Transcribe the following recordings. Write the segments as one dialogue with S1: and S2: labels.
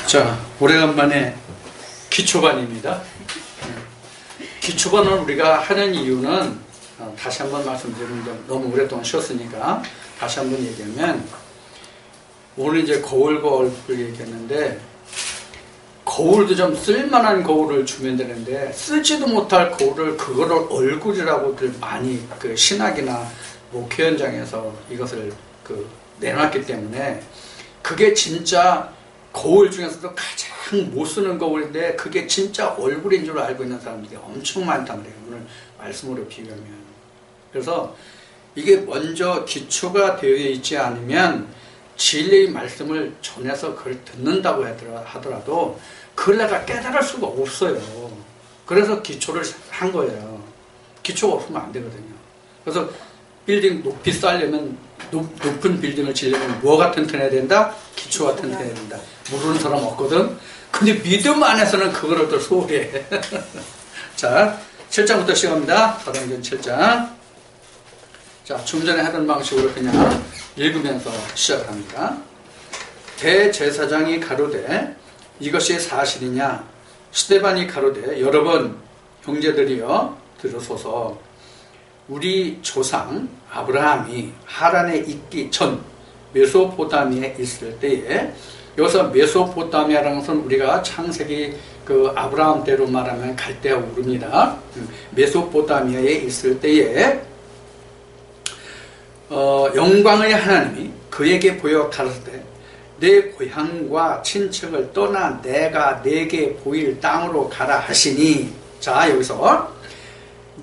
S1: 자, 오래간만에 기초반입니다. 기초반을 우리가 하는 이유는 다시 한번 말씀드리면 너무 오랫동안 쉬었으니까 다시 한번 얘기하면 오늘 이제 거울과 얼굴 얘기했는데 거울도 좀 쓸만한 거울을 주면 되는데 쓰지도 못할 거울을 그거를 얼굴이라고들 많이 그 신학이나 목회 현장에서 이것을 내놨기 때문에 그게 진짜 거울 중에서도 가장 못 쓰는 거울인데 그게 진짜 얼굴인 줄 알고 있는 사람들이 엄청 많단 말이에요. 오늘 말씀으로 비교하면. 그래서 이게 먼저 기초가 되어 있지 않으면 진리의 말씀을 전해서 그걸 듣는다고 하더라도 그걸 내가 깨달을 수가 없어요. 그래서 기초를 한 거예요. 기초가 없으면 안 되거든요. 그래서 빌딩 높이 쌓으려면 높은 빌딩을 지으려면 뭐가 튼튼해야 된다? 기초가 튼튼해야 된다. 모르는 사람 없거든. 근데 믿음 안에서는 그거를 또 소홀해. 자, 7장부터 시작합니다. 사도행전 7장. 자, 좀 전에 하던 방식으로 그냥 읽으면서 시작합니다. 대제사장이 가로되 이것이 사실이냐? 스데반이 가로되 여러분 형제들이여 들으소서. 우리 조상 아브라함이 하란에 있기 전 메소포타미아에 있을 때에, 여기서 메소포타미아라는 것은 우리가 창세기 그 아브라함 때로 말하면 갈대아 우르입니다. 메소포타미아에 있을 때에 영광의 하나님이 그에게 보여 가라사대 내 고향과 친척을 떠나 내가 내게 보일 땅으로 가라 하시니, 자 여기서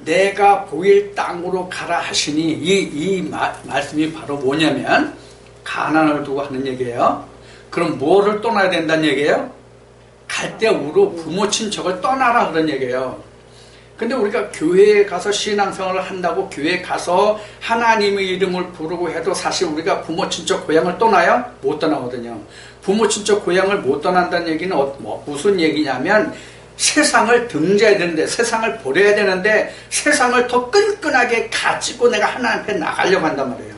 S1: 내가 보일 땅으로 가라 하시니 이 말씀이 바로 뭐냐면 가나안을 두고 하는 얘기예요. 그럼 뭐를 떠나야 된다는 얘기예요? 갈대아 우르 부모 친척을 떠나라 그런 얘기예요. 근데 우리가 교회에 가서 신앙생활을 한다고 교회에 가서 하나님의 이름을 부르고 해도 사실 우리가 부모 친척 고향을 떠나요? 못 떠나거든요. 부모 친척 고향을 못 떠난다는 얘기는 무슨 얘기냐면 세상을 등져야 되는데, 세상을 버려야 되는데 세상을 더 끈끈하게 가지고 내가 하나님 앞에 나가려고 한단 말이에요.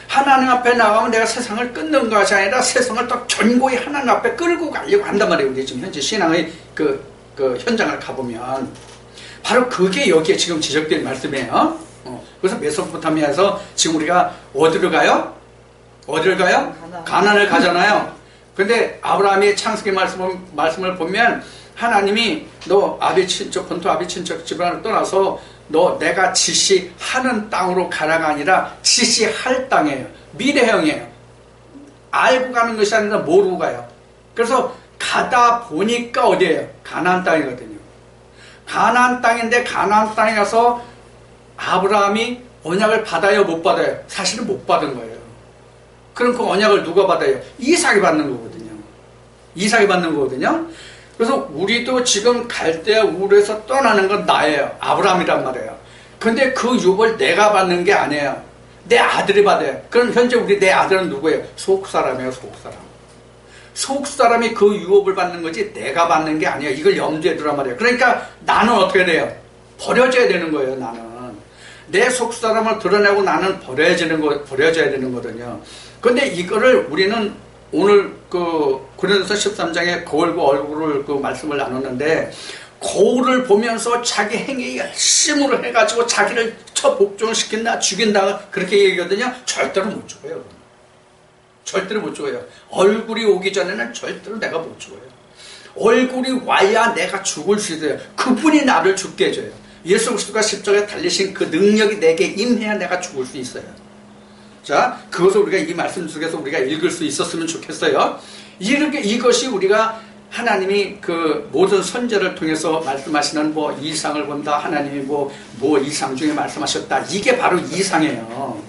S1: 하나님 앞에 나가면 내가 세상을 끊는 것이 아니라 세상을 더 견고히 하나님 앞에 끌고 가려고 한단 말이에요. 우리 지금 현재 신앙의 그 현장을 가보면 바로 그게 여기에 지금 지적된 말씀이에요. 그래서 메소포타미아에서 지금 우리가 어디로 가요? 어디를 가요? 가나안을 가잖아요. 근데 아브라함의 창세기 말씀을 보면 하나님이 너 아비 친척, 본토 아비 친척 집안을 떠나서 너 내가 지시하는 땅으로 가라가 아니라 지시할 땅이에요. 미래형이에요. 알고 가는 것이 아니라 모르고 가요. 그래서 가다 보니까 어디예요? 가나안 땅이거든요. 가나안 땅인데 가나안 땅에 가서 아브라함이 언약을 받아요? 못 받아요? 사실은 못 받은 거예요. 그럼 그 언약을 누가 받아요? 이삭이 받는 거거든요. 이삭이 받는 거거든요. 그래서 우리도 지금 갈대아 우르에서 떠나는 건 나예요. 아브라함이란 말이에요. 근데 그 유업을 내가 받는 게 아니에요. 내 아들이 받아요. 그럼 현재 우리 내 아들은 누구예요? 속사람이에요. 속사람. 속사람이 그 유업을 받는 거지 내가 받는 게 아니에요. 이걸 염두에 두란 말이에요. 그러니까 나는 어떻게 돼요? 버려져야 되는 거예요. 나는 내 속사람을 드러내고 나는 버려져야 되는 거거든요. 근데 이거를 우리는 오늘 고린도서 13장에 거울과 얼굴을 말씀을 나눴는데, 거울을 보면서 자기 행위 열심으로 해가지고 자기를 복종시킨다, 죽인다 그렇게 얘기하거든요. 절대로 못 죽어요. 절대로 못 죽어요. 얼굴이 오기 전에는 절대로 내가 못 죽어요. 얼굴이 와야 내가 죽을 수 있어요. 그분이 나를 죽게 해줘요. 예수 그리스도가 십자가에 달리신 그 능력이 내게 임해야 내가 죽을 수 있어요. 자, 그것을 우리가 이 말씀 속에서 우리가 읽을 수 있었으면 좋겠어요. 이것이 우리가 하나님이 그 모든 선제를 통해서 말씀하시는 이상을 본다, 하나님이 이상 중에 말씀하셨다, 이게 바로 이상이에요.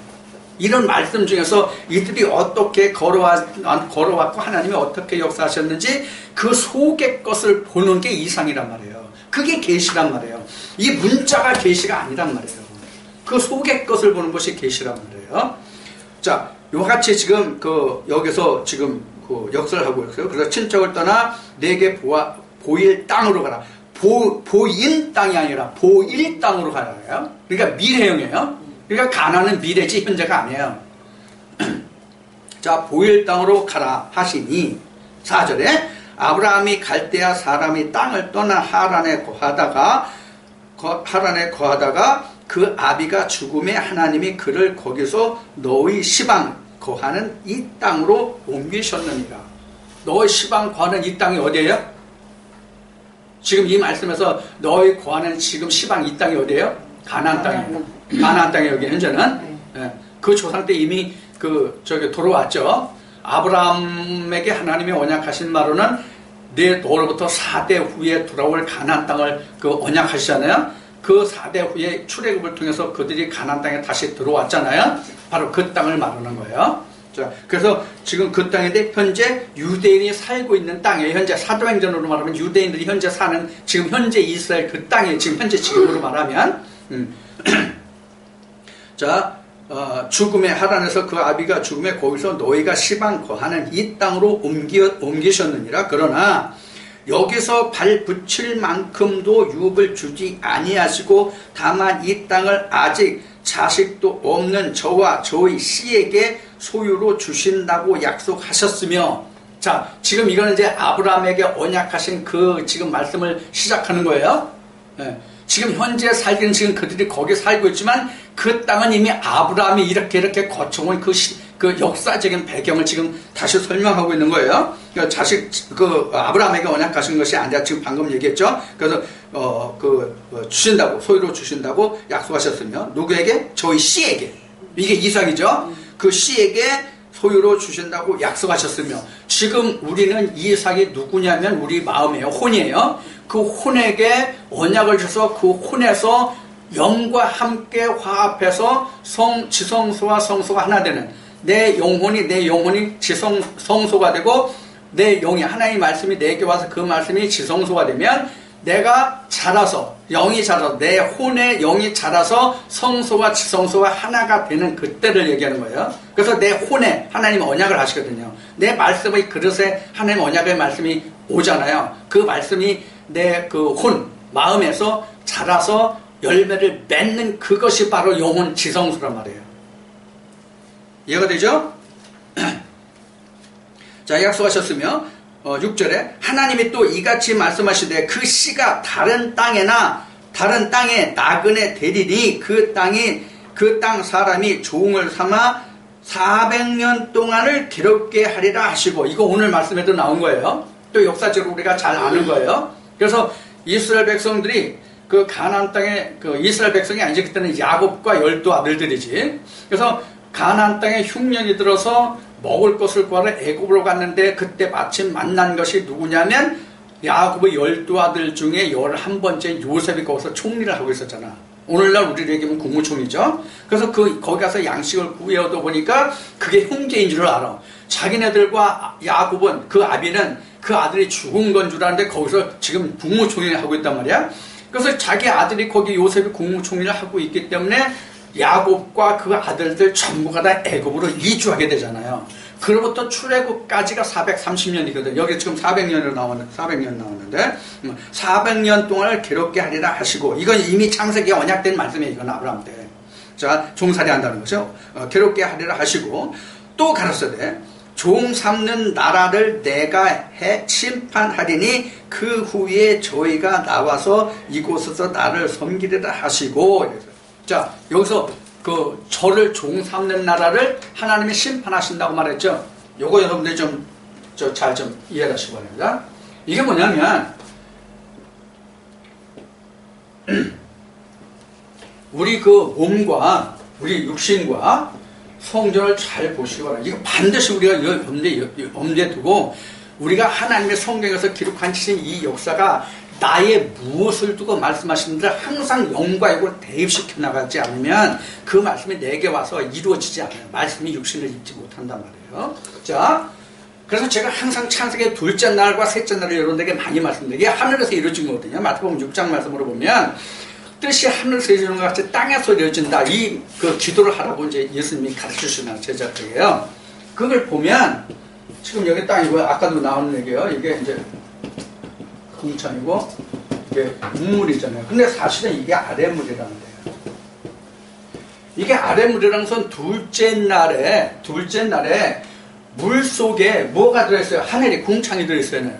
S1: 이런 말씀 중에서 이들이 어떻게 걸어왔고 하나님이 어떻게 역사하셨는지 그 속의 것을 보는 게 이상이란 말이에요. 그게 계시란 말이에요. 이 문자가 계시가 아니란 말이에요. 그 속의 것을 보는 것이 계시란 말이에요. 자, 요같이 지금 여기서 지금 역사를 하고 있어요. 그래서 친척을 떠나 내게 보일 땅으로 가라. 보인 땅이 아니라 보일 땅으로 가라요. 그러니까 미래형이에요. 그러니까 가나안은 미래지 현재가 아니에요. 자, 보일 땅으로 가라 하시니 4절에 아브라함이 갈대아 사람이 땅을 떠나 하란에 거하다가 그 아비가 죽음에 하나님이 그를 거기서 너희 시방 거하는 이 땅으로 옮기셨느니라. 너희 시방 거하는 이 땅이 어디예요? 지금 이 말씀에서 너희 거하는 지금 시방 이 땅이 어디예요? 가나안 땅이에요. 가나안 땅이 여기 현재는. 예. 그 조상 때 이미 저기 돌아왔죠. 아브라함에게 하나님이 언약하신 말로는 너로부터 4대 후에 돌아올 가나안 땅을 언약하시잖아요. 그 4대 후에 출애굽을 통해서 그들이 가나안 땅에 다시 들어왔잖아요. 바로 그 땅을 말하는 거예요. 자, 그래서 지금 그 땅인데 현재 유대인이 살고 있는 땅이에요. 현재 사도행전으로 말하면 유대인들이 현재 사는 지금 현재 이스라엘 그 땅이에요. 지금 현재 지금으로 말하면 자, 죽음의 하란에서 그 아비가 죽음에 거기서 너희가 시방 거하는 이 땅으로 옮기셨느니라. 그러나 여기서 발 붙일 만큼도 유업을 주지 아니하시고 다만 이 땅을 아직 자식도 없는 저와 저희 씨에게 소유로 주신다고 약속하셨으며, 자, 지금 이거는 이제 아브라함에게 언약하신 지금 말씀을 시작하는 거예요. 예. 지금 현재 살기는 지금 그들이 거기 살고 있지만 그 땅은 이미 아브라함이 이렇게 거쳐온 그 역사적인 배경을 지금 다시 설명하고 있는 거예요. 아브라함에게 언약하신 것이 아니라 지금 방금 얘기했죠. 그래서 주신다고, 소유로 주신다고 약속하셨으며, 누구에게? 저희 씨에게. 이게 이삭이죠. 그 씨에게 소유로 주신다고 약속하셨으며, 지금 우리는 이삭이 누구냐면 우리 마음이에요. 혼이에요. 그 혼에게 언약을 줘서 그 혼에서 영과 함께 화합해서 지성소와 성소가 하나 되는, 내 영혼이 성소가 되고, 내 영이, 하나님의 말씀이 내게 와서 그 말씀이 지성소가 되면 내가 자라서, 영이 자라서, 내 혼의 영이 자라서 성소와 지성소가 하나가 되는 그때를 얘기하는 거예요. 그래서 내 혼에 하나님 언약을 하시거든요. 내 말씀의 그릇에 하나님 언약의 말씀이 오잖아요. 그 말씀이 내 그 마음에서 자라서 열매를 맺는 그것이 바로 영혼 지성소란 말이에요. 이해가 되죠? 자, 약속하셨으며 6절에 하나님이 또 이같이 말씀하시되 그 씨가 다른 땅에 나그네 되리니 그 땅 사람이 종을 삼아 400년 동안을 괴롭게 하리라 하시고, 이거 오늘 말씀에도 나온 거예요. 또 역사적으로 우리가 잘 아는 거예요. 그래서 이스라엘 백성들이 그 가나안 땅에 이스라엘 백성이 아니지, 그때는 야곱과 12 아들들이지. 그래서 가나안 땅에 흉년이 들어서 먹을 것을 구하러 애굽으로 갔는데 그때 마침 만난 것이 누구냐면 야곱의 12 아들 중에 11번째 요셉이 거기서 총리를 하고 있었잖아. 오늘날 우리로 얘기하면 국무총리죠. 그래서 거기 가서 양식을 구해오다 보니까 그게 형제인 줄 알아. 자기네들과 야곱은, 그 아비는 그 아들이 죽은 건 줄 알았는데 거기서 지금 국무총리를 하고 있단 말이야. 그래서 자기 아들이 거기 요셉이 국무총리를 하고 있기 때문에 야곱과 그 아들들 전부가 다 애굽으로 이주하게 되잖아요. 그로부터 출애굽까지가 430년이거든. 여기 지금 400년 나왔는데 400년 동안을 괴롭게 하리라 하시고, 이건 이미 창세기에 언약된 말씀이에요. 이건 아브라함 때. 자, 종살이 한다는 거죠. 괴롭게 하리라 하시고, 또 가라사대 종 삼는 나라를 내가 심판하리니 그 후에 저희가 나와서 이곳에서 나를 섬기리라 하시고. 자, 여기서 저를 종 삼는 나라를 하나님이 심판하신다고 말했죠. 요거 여러분들이 잘 이해하시기 바랍니다. 이게 뭐냐면 우리 몸과 우리 육신과 성전을 잘 보시기 바랍니다. 이거 반드시 우리가 염두에 두고, 우리가 하나님의 성경에서 기록한 이 역사가 나의 무엇을 두고 말씀하시는지 항상 영과 육을 대입시켜 나가지 않으면 그 말씀이 내게 와서 이루어지지 않아요. 말씀이 육신을 입지 못한단 말이에요. 자, 그래서 제가 항상 창세기 둘째 날과 셋째 날을 여러분들에게 많이 말씀드려요. 이게 하늘에서 이루어진 거거든요. 마태복음 6장 말씀으로 보면 뜻이 하늘에서 이루어지는 것 같이 땅에서 이루어진다. 기도를 하라고 이제 예수님이 가르치시는 제자들이에요. 그걸 보면 지금 여기 땅이고요. 아까도 나오는 얘기예요. 이게 이제 궁창이고 이게 우물이잖아요. 근데 사실은 이게 아랫물이라는 거예요. 이게 아랫물이라는 건 둘째 날에 물 속에 뭐가 들어있어요? 하늘이 궁창이 들어있어요.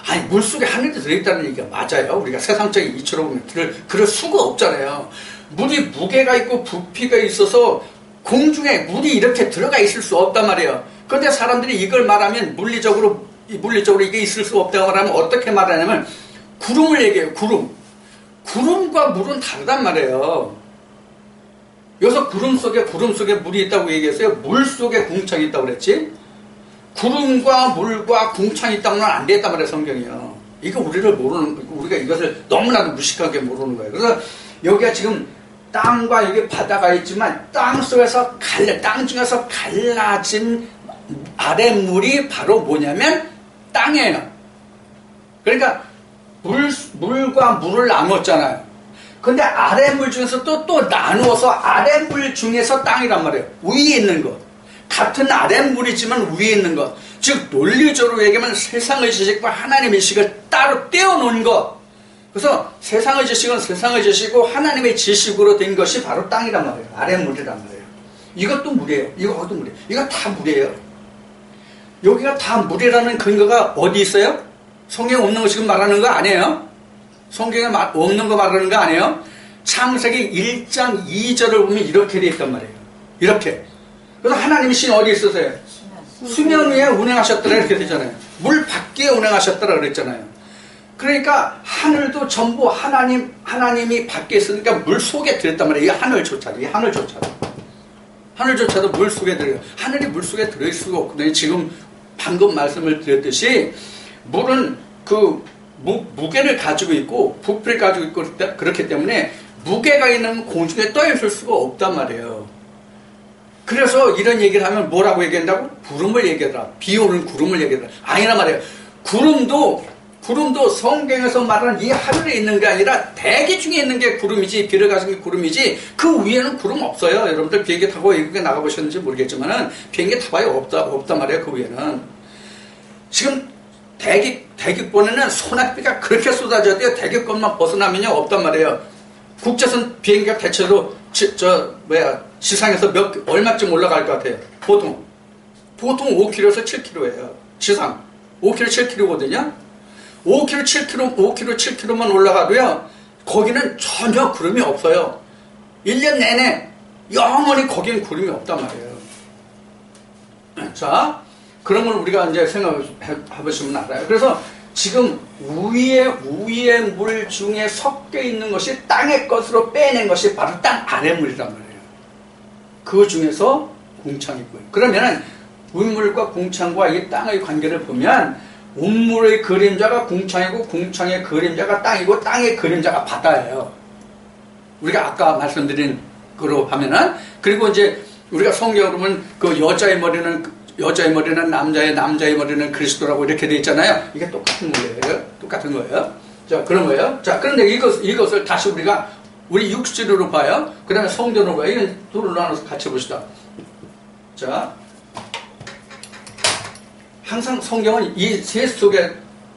S1: 아니 물속에 하늘이 들어있다는 얘기가 맞아요. 우리가 세상적인 이치로 보면 그럴 수가 없잖아요. 물이 무게가 있고 부피가 있어서 공중에 물이 이렇게 들어가 있을 수 없단 말이에요. 그런데 사람들이 이걸 말하면 물리적으로 이게 있을 수 없다고 말하면 어떻게 말하냐면 구름을 얘기해요. 구름과 물은 다르단 말이에요. 여기서 구름 속에 물이 있다고 얘기했어요. 물 속에 궁창이 있다고 그랬지. 구름과 물과 궁창이 있다고는 안 됐단 말이에요. 성경이요. 이거 우리가 이것을 너무나도 무식하게 모르는 거예요. 그래서 여기가 지금 땅과 여기 바다가 있지만 땅 중에서 갈라진 아랫물이 바로 뭐냐면 땅이에요. 그러니까 물과 물을 나눴잖아요. 근데 아랫물 중에서 또 나누어서 아랫물 중에서 땅이란 말이에요. 위에 있는 것. 같은 아랫물이지만 위에 있는 것. 즉 논리적으로 얘기하면 세상의 지식과 하나님의 지식을 따로 떼어놓은 것. 그래서 세상의 지식은 세상의 지식이고 하나님의 지식으로 된 것이 바로 땅이란 말이에요. 아랫물이란 말이에요. 이것도 물이에요. 이것도 물이에요. 이거 다 물이에요. 여기가 다 물이라는 근거가 어디 있어요? 성경에 없는 거 지금 말하는 거 아니에요? 성경에 없는 거 말하는 거 아니에요? 창세기 1장 2절을 보면 이렇게 되어 있단 말이에요. 이렇게. 그래서 하나님이 신 어디 있으세요? 수면 위에 운행하셨더라 이렇게 되잖아요. 물 밖에 운행하셨더라 그랬잖아요. 그러니까 하늘도 전부 하나님이 밖에 있으니까 물 속에 들었단 말이에요. 이 하늘조차도 물 속에 들어요. 하늘이 물 속에 들어있을 수가 없거든요. 지금 방금 말씀을 드렸듯이 물은 그 무게를 가지고 있고 부피를 가지고 있고 그렇기 때문에 무게가 있는 공중에 떠 있을 수가 없단 말이에요. 그래서 이런 얘기를 하면 뭐라고 얘기한다고? 구름을 얘기하더라. 비 오는 구름을 얘기하더라. 아니란 말이에요. 구름도 성경에서 말하는 이 하늘에 있는 게 아니라 대기 중에 있는 게 구름이지, 비를 가진 게 구름이지, 그 위에는 구름 없어요. 여러분들 비행기 타고 외국에 나가보셨는지 모르겠지만은 비행기 타봐야 없단 말이에요. 그 위에는. 지금 대기권에는 소낙비가 그렇게 쏟아져야 돼요. 대기권만 벗어나면요 없단 말이에요. 국제선 비행기가 대체로 지상에서 얼마쯤 올라갈 것 같아요? 보통 5km에서 7km예요. 지상 5km, 7km거든요. 5km, 7km만 올라가도요 거기는 전혀 구름이 없어요. 1년 내내 영원히 거기는 구름이 없단 말이에요. 자, 그런 걸 우리가 이제 생각해 보시면 알아요. 그래서 지금 위에 물 중에 섞여 있는 것이 땅의 것으로 빼낸 것이 바로 땅 아랫물이란 말이에요. 그 중에서 궁창이 있고요. 그러면 운물과 궁창과 이 땅의 관계를 보면 운물의 그림자가 궁창이고 궁창의 그림자가 땅이고 땅의 그림자가 바다예요. 우리가 아까 말씀드린 거로 하면은 그리고 이제 우리가 성경으로 보면 그 여자의 머리는 남자의 머리는 그리스도라고 이렇게 돼 있잖아요. 이게 똑같은 거예요. 자, 그런 거예요. 자, 그런데 이것을 다시 우리 육신으로 봐요. 그 다음에 성전으로 봐요. 이건 둘을 나눠서 같이 봅시다. 자, 항상 성경은 이 셋 속에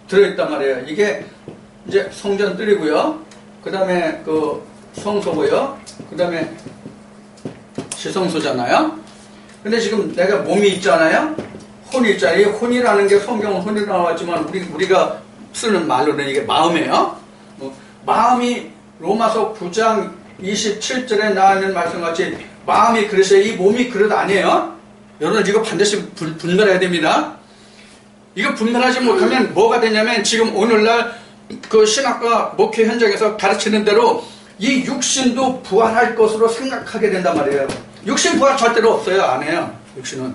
S1: 들어있단 말이에요. 이게 이제 성전들이고요. 그 다음에 그 성소고요. 그 다음에 지성소잖아요. 근데 지금 내가 몸이 있잖아요. 혼이 있잖아요. 혼이라는 게 성경은 혼이라고 나왔지만 우리가 쓰는 말로는 이게 마음이에요. 마음이 로마서 9장 27절에 나와 있는 말씀같이 마음이 그릇이에요. 이 몸이 그릇 아니에요. 여러분 이거 반드시 분별해야 됩니다. 이거 분별하지 못하면 뭐가 되냐면 지금 오늘날 그 신학과 목회 현장에서 가르치는 대로 이 육신도 부활할 것으로 생각하게 된단 말이에요. 육신 부활 절대로 없어요. 안 해요. 육신은.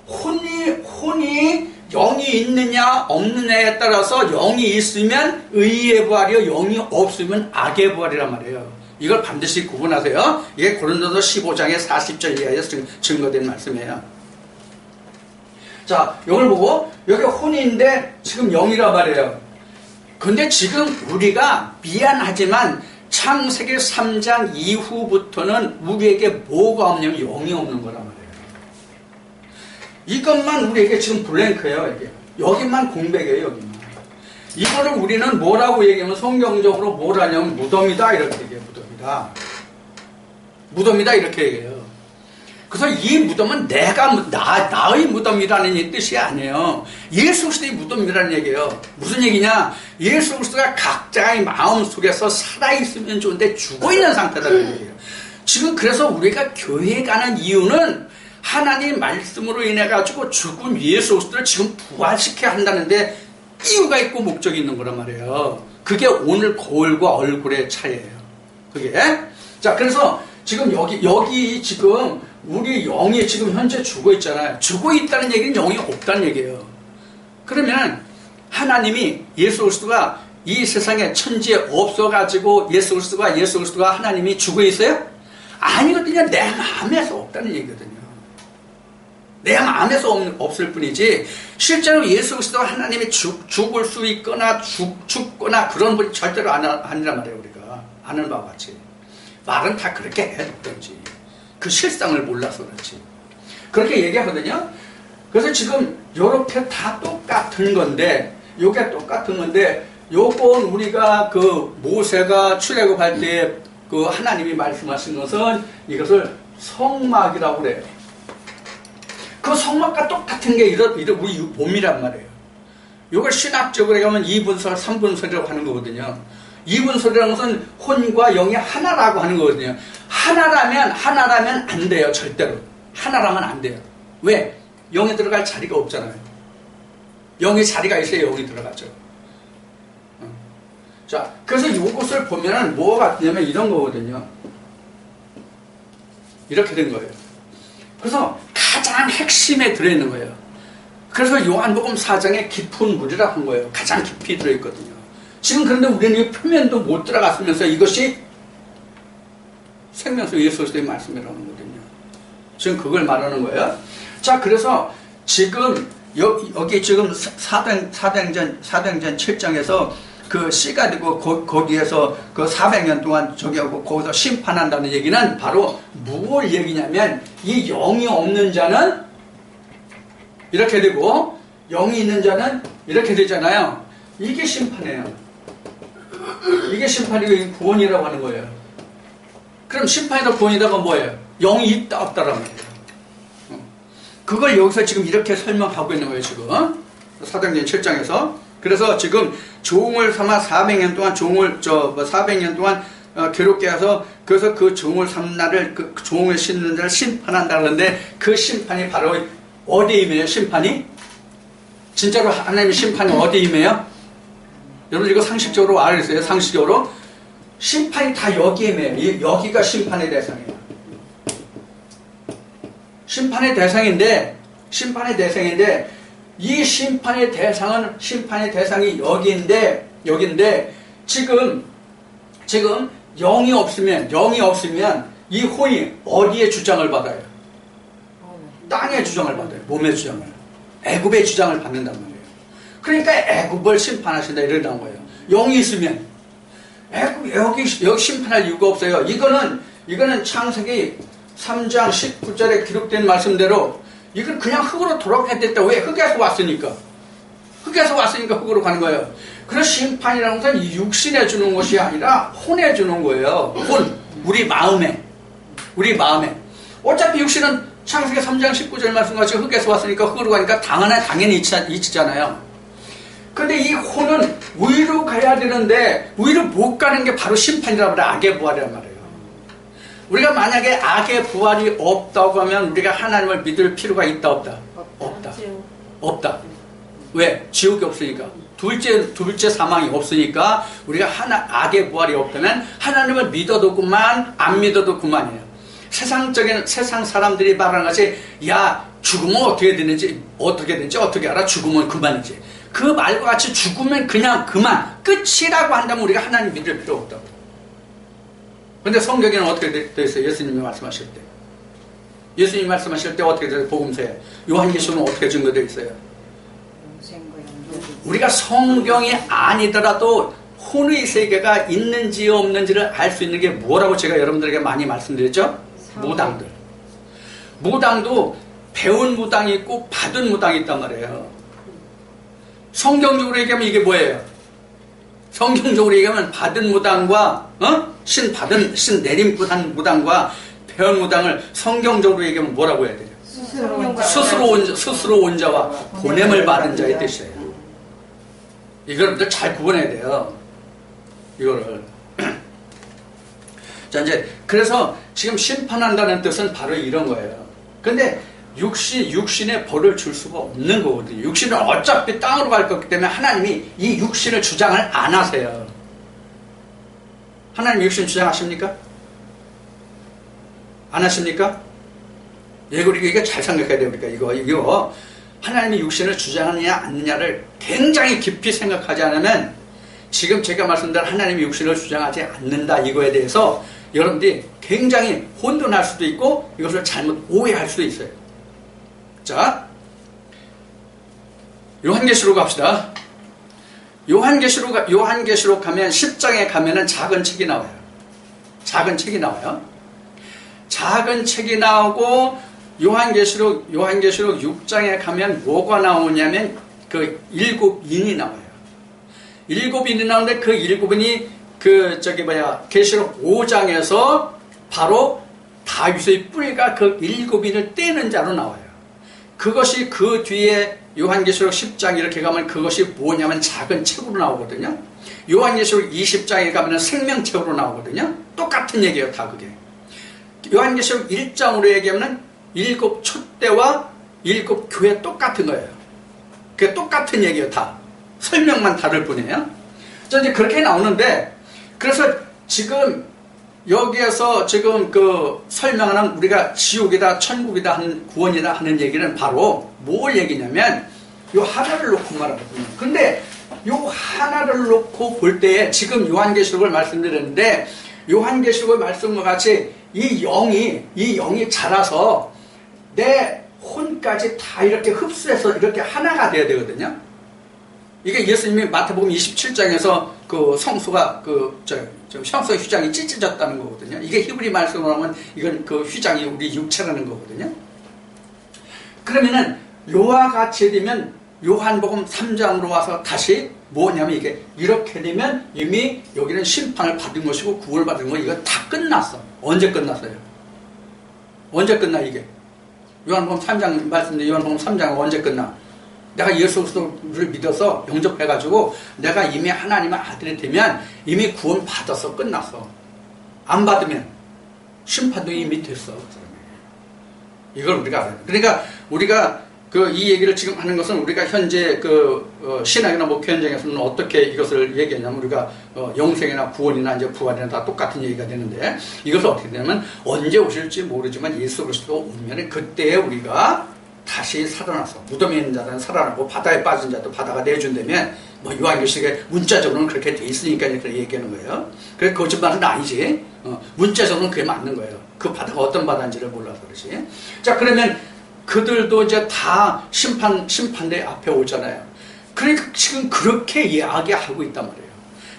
S1: 혼이 영이 있느냐 없느냐에 따라서 영이 있으면 의의 부활이요, 영이 없으면 악의 부활이란 말이에요. 이걸 반드시 구분하세요. 이게 고린도서 15장의 40절 이하에서 증거된 말씀이에요. 자, 이걸 보고 여기 혼인데 지금 영이란 말이에요. 근데 지금 우리가 미안하지만 창세기 3장 이후부터는 우리에게 뭐가 없냐면 영이 없는 거란 말이에요. 이것만 우리에게 지금 블랭크예요. 이게. 여기만 공백이에요. 여기만. 이거를 우리는 뭐라고 얘기하면 성경적으로 뭘 하냐면 무덤이다 이렇게 얘기해요. 무덤이다 이렇게 얘기해요. 그래서 이 무덤은 나의 무덤이라는 뜻이 아니에요. 예수 그리스도의 무덤이라는 얘기예요. 무슨 얘기냐? 예수 그리스도가 각자의 마음 속에서 살아있으면 좋은데 죽어있는 상태라는 얘기예요. 지금 그래서 우리가 교회에 가는 이유는 하나님 말씀으로 인해가지고 죽은 예수 그리스도를 지금 부활시켜야 한다는데 이유가 있고 목적이 있는 거란 말이에요. 그게 오늘 거울과 얼굴의 차이예요. 그게. 자, 그래서 지금 여기 지금 우리 영이 지금 현재 죽어 있잖아요. 죽어 있다는 얘기는 영이 없다는 얘기예요. 그러면 하나님이 예수 그리스도가 이 세상에 천지에 없어가지고 예수 그리스도가 하나님이 죽어 있어요? 아니거든요. 내 마음에서 없다는 얘기거든요. 내 마음에서 없을 뿐이지 실제로 예수 그리스도가 하나님이 죽을 수 있거나 죽거나 그런 분이 절대로 아니란 말이에요. 우리가 아는 바와 같이 말은 다 그렇게 해뒀던지 그 실상을 몰라서 그렇지 그렇게 얘기하거든요. 그래서 지금 요렇게 다 똑같은 건데 요게 똑같은 건데 요건 우리가 그 모세가 출애굽할 때 그 하나님이 말씀하신 것은 이것을 성막이라고 그래요. 그 성막과 똑같은 게 우리 몸이란 말이에요. 이걸 신학적으로 가면 2분설, 3분설이라고 하는 거거든요. 2분설이라는 것은 혼과 영이 하나라고 하는 거거든요. 하나라면 안 돼요. 절대로. 하나라면 안 돼요. 왜? 영이 들어갈 자리가 없잖아요. 영이 자리가 있어야 영이 들어가죠. 자, 그래서 이것을 보면은 뭐가 같냐면 이런 거거든요. 이렇게 된 거예요. 그래서 가장 핵심에 들어있는 거예요. 그래서 요한복음 4장에 깊은 물이라고 한 거예요. 가장 깊이 들어있거든요. 지금 그런데 우리는 이 표면도 못 들어갔으면서 이것이 생명수 예수 그리스도의 말씀이라는 거거든요. 지금 그걸 말하는 거예요. 자, 그래서 지금 여기 지금 사도행전 7장에서 그 씨가 되고 거기에서 그 400년 동안 저기하고 거기서 심판한다는 얘기는 바로 무엇 얘기냐면 이 영이 없는 자는 이렇게 되고 영이 있는 자는 이렇게 되잖아요. 이게 심판이에요. 이게 심판이고 구원이라고 하는 거예요. 그럼 심판이다 구원이다가 뭐예요? 영이 있다 없다라는 거예요. 그걸 여기서 지금 이렇게 설명하고 있는 거예요. 지금 사도행전 7장에서. 그래서 지금 종을 삼아 400년 동안 400년 동안 괴롭게 해서 그래서 그 종을 삼는 날을 그 종을 씻는 자를 심판한다는데 그 심판이 바로 어디에 임해요? 심판이? 진짜로 하나님의 심판이 어디에 임해요? 여러분 이거 상식적으로 알겠어요? 상식적으로 심판이 다 여기에 임해요. 여기가 심판의 대상이에요. 심판의 대상인데 이 심판의 대상이 여기인데 지금 영이 없으면 이 혼이 어디에 주장을 받아요? 땅의 주장을 받아요. 몸의 주장을. 애굽의 주장을 받는단 말이에요. 그러니까 애굽을 심판하신다 이러는 거예요. 영이 있으면 여기 심판할 이유가 없어요. 이거는 창세기 3장 19절에 기록된 말씀대로 이건 그냥 흙으로 돌아가야 됐다. 왜? 흙에서 왔으니까 흙으로 가는 거예요. 그래서 심판이라는 것은 육신에 주는 것이 아니라 혼에 주는 거예요. 혼, 우리 마음에. 어차피 육신은 창세기 3장 19절 말씀같이 흙에서 왔으니까 흙으로 가니까 당연히 이치잖아요. 근데 이 혼은 위로 가야 되는데 위로 못 가는 게 바로 심판이라고 그래. 악의 부활이란 말이에요. 우리가 만약에 악의 부활이 없다고 하면 우리가 하나님을 믿을 필요가 있다 없다. 왜? 지옥이 없으니까. 둘째 사망이 없으니까 우리가 악의 부활이 없다면 하나님을 믿어도 그만 안 믿어도 그만이에요. 세상 사람들이 말하는 것이 야 죽으면 어떻게 되는지 어떻게 알아? 죽으면 그만이지. 그 말과 같이 죽으면 그냥 그만 끝이라고 한다면 우리가 하나님 믿을 필요 없다고. 근데 성경에는 어떻게 되어 있어요? 예수님이 말씀하실 때 어떻게 되어 있어요? 복음서에 요한계시록은 어떻게 증거되어 있어요? 우리가 성경이 아니더라도 혼의 세계가 있는지 없는지를 알 수 있는 게 뭐라고 제가 여러분들에게 많이 말씀드렸죠? 무당도 배운 무당이 있고 받은 무당이 있단 말이에요. 성경적으로 얘기하면 이게 뭐예요? 성경적으로 얘기하면 받은 무당과 신 내림 무당과 배은 무당을 성경적으로 얘기하면 뭐라고 해야 돼요? 스스로 온 자와 보냄을 받은 자의 뜻이에요. 이걸 잘 구분해야 돼요. 이거를. 자, 이제, 그래서 지금 심판한다는 뜻은 바로 이런 거예요. 근데 육신에 벌을 줄 수가 없는 거거든요. 육신은 어차피 땅으로 갈 거기 때문에 하나님이 이 육신을 주장을 안 하세요. 하나님 육신 주장하십니까? 안 하십니까? 예, 그리고 이게 잘 생각해야 됩니까? 이거. 하나님이 육신을 주장하느냐, 않느냐를 굉장히 깊이 생각하지 않으면 지금 제가 말씀드린 하나님이 육신을 주장하지 않는다, 이거에 대해서 여러분들이 굉장히 혼돈할 수도 있고 이것을 잘못 오해할 수도 있어요. 자, 요한계시록 갑시다. 요한계시록 가면 10장에 가면은 작은 책이 나와요. 작은 책이 나와요. 작은 책이 나오고 요한계시록 6장에 가면 뭐가 나오냐면 그 7인이 나와요. 7인이 나오는데 그 7인이 계시록 5장에서 바로 다윗의 뿔과 그 7인을 떼는 자로 나와요. 그것이 그 뒤에 요한계시록 10장 이렇게 가면 그것이 뭐냐면 작은 책으로 나오거든요. 요한계시록 20장에 가면 생명책으로 나오거든요. 똑같은 얘기예요, 다 그게. 요한계시록 1장으로 얘기하면 7 촛대와 7 교회 똑같은 거예요. 그게 똑같은 얘기예요, 다. 설명만 다를 뿐이에요. 자, 이제 그렇게 나오는데, 그래서 지금 여기에서 지금 그 설명하는 우리가 지옥이다, 천국이다, 구원이다 하는 얘기는 바로 뭘 얘기냐면, 요 하나를 놓고 말하거든요. 근데 요 하나를 놓고 볼 때에 지금 요한계시록을 말씀드렸는데, 요한계시록의 말씀과 같이 이 영이 자라서 내 혼까지 다 이렇게 흡수해서 이렇게 하나가 돼야 되거든요. 이게 예수님이 마태복음 27장에서 그 성소가 성소 휘장이 찢어졌다는 거거든요. 이게 히브리 말씀으로 하면 이건 그 휘장이 우리 육체라는 거거든요. 그러면은 요와 같이 되면 요한복음 3장으로 와서 다시 뭐냐면 이게 이렇게 되면 이미 여기는 심판을 받은 것이고 구원을 받은 거 이거 다 끝났어. 언제 끝났어요? 언제 끝나 이게? 요한복음 3장 말씀인데 요한복음 3장은 언제 끝나? 내가 예수 그리스도를 믿어서 영접해가지고 내가 이미 하나님의 아들이 되면 이미 구원 받아서 끝났어. 안 받으면 심판도 이미 됐어. 이걸 우리가 알아요. 그러니까 우리가 이 얘기를 지금 하는 것은 우리가 현재 신학이나 목회 현장에서는 어떻게 이것을 얘기하냐면 우리가 영생이나 구원이나 이제 부활이나 다 똑같은 얘기가 되는데 이것을 어떻게 되냐면 언제 오실지 모르지만 예수 그리스도 오면 그때에 우리가 다시 살아나서 무덤에 있는 자는 살아나고 바다에 빠진 자도 바다가 내준다면 요한계시록에 문자적으로는 그렇게 돼 있으니까 그렇게 얘기하는 거예요. 그래 거짓말은 아니지. 문자적으로는 그게 맞는 거예요. 그 바다가 어떤 바다인지를 몰라서 그렇지. 자, 그러면 그들도 이제 다 심판대 앞에 오잖아요. 그러니까 지금 그렇게 이야기하고 있단 말이에요.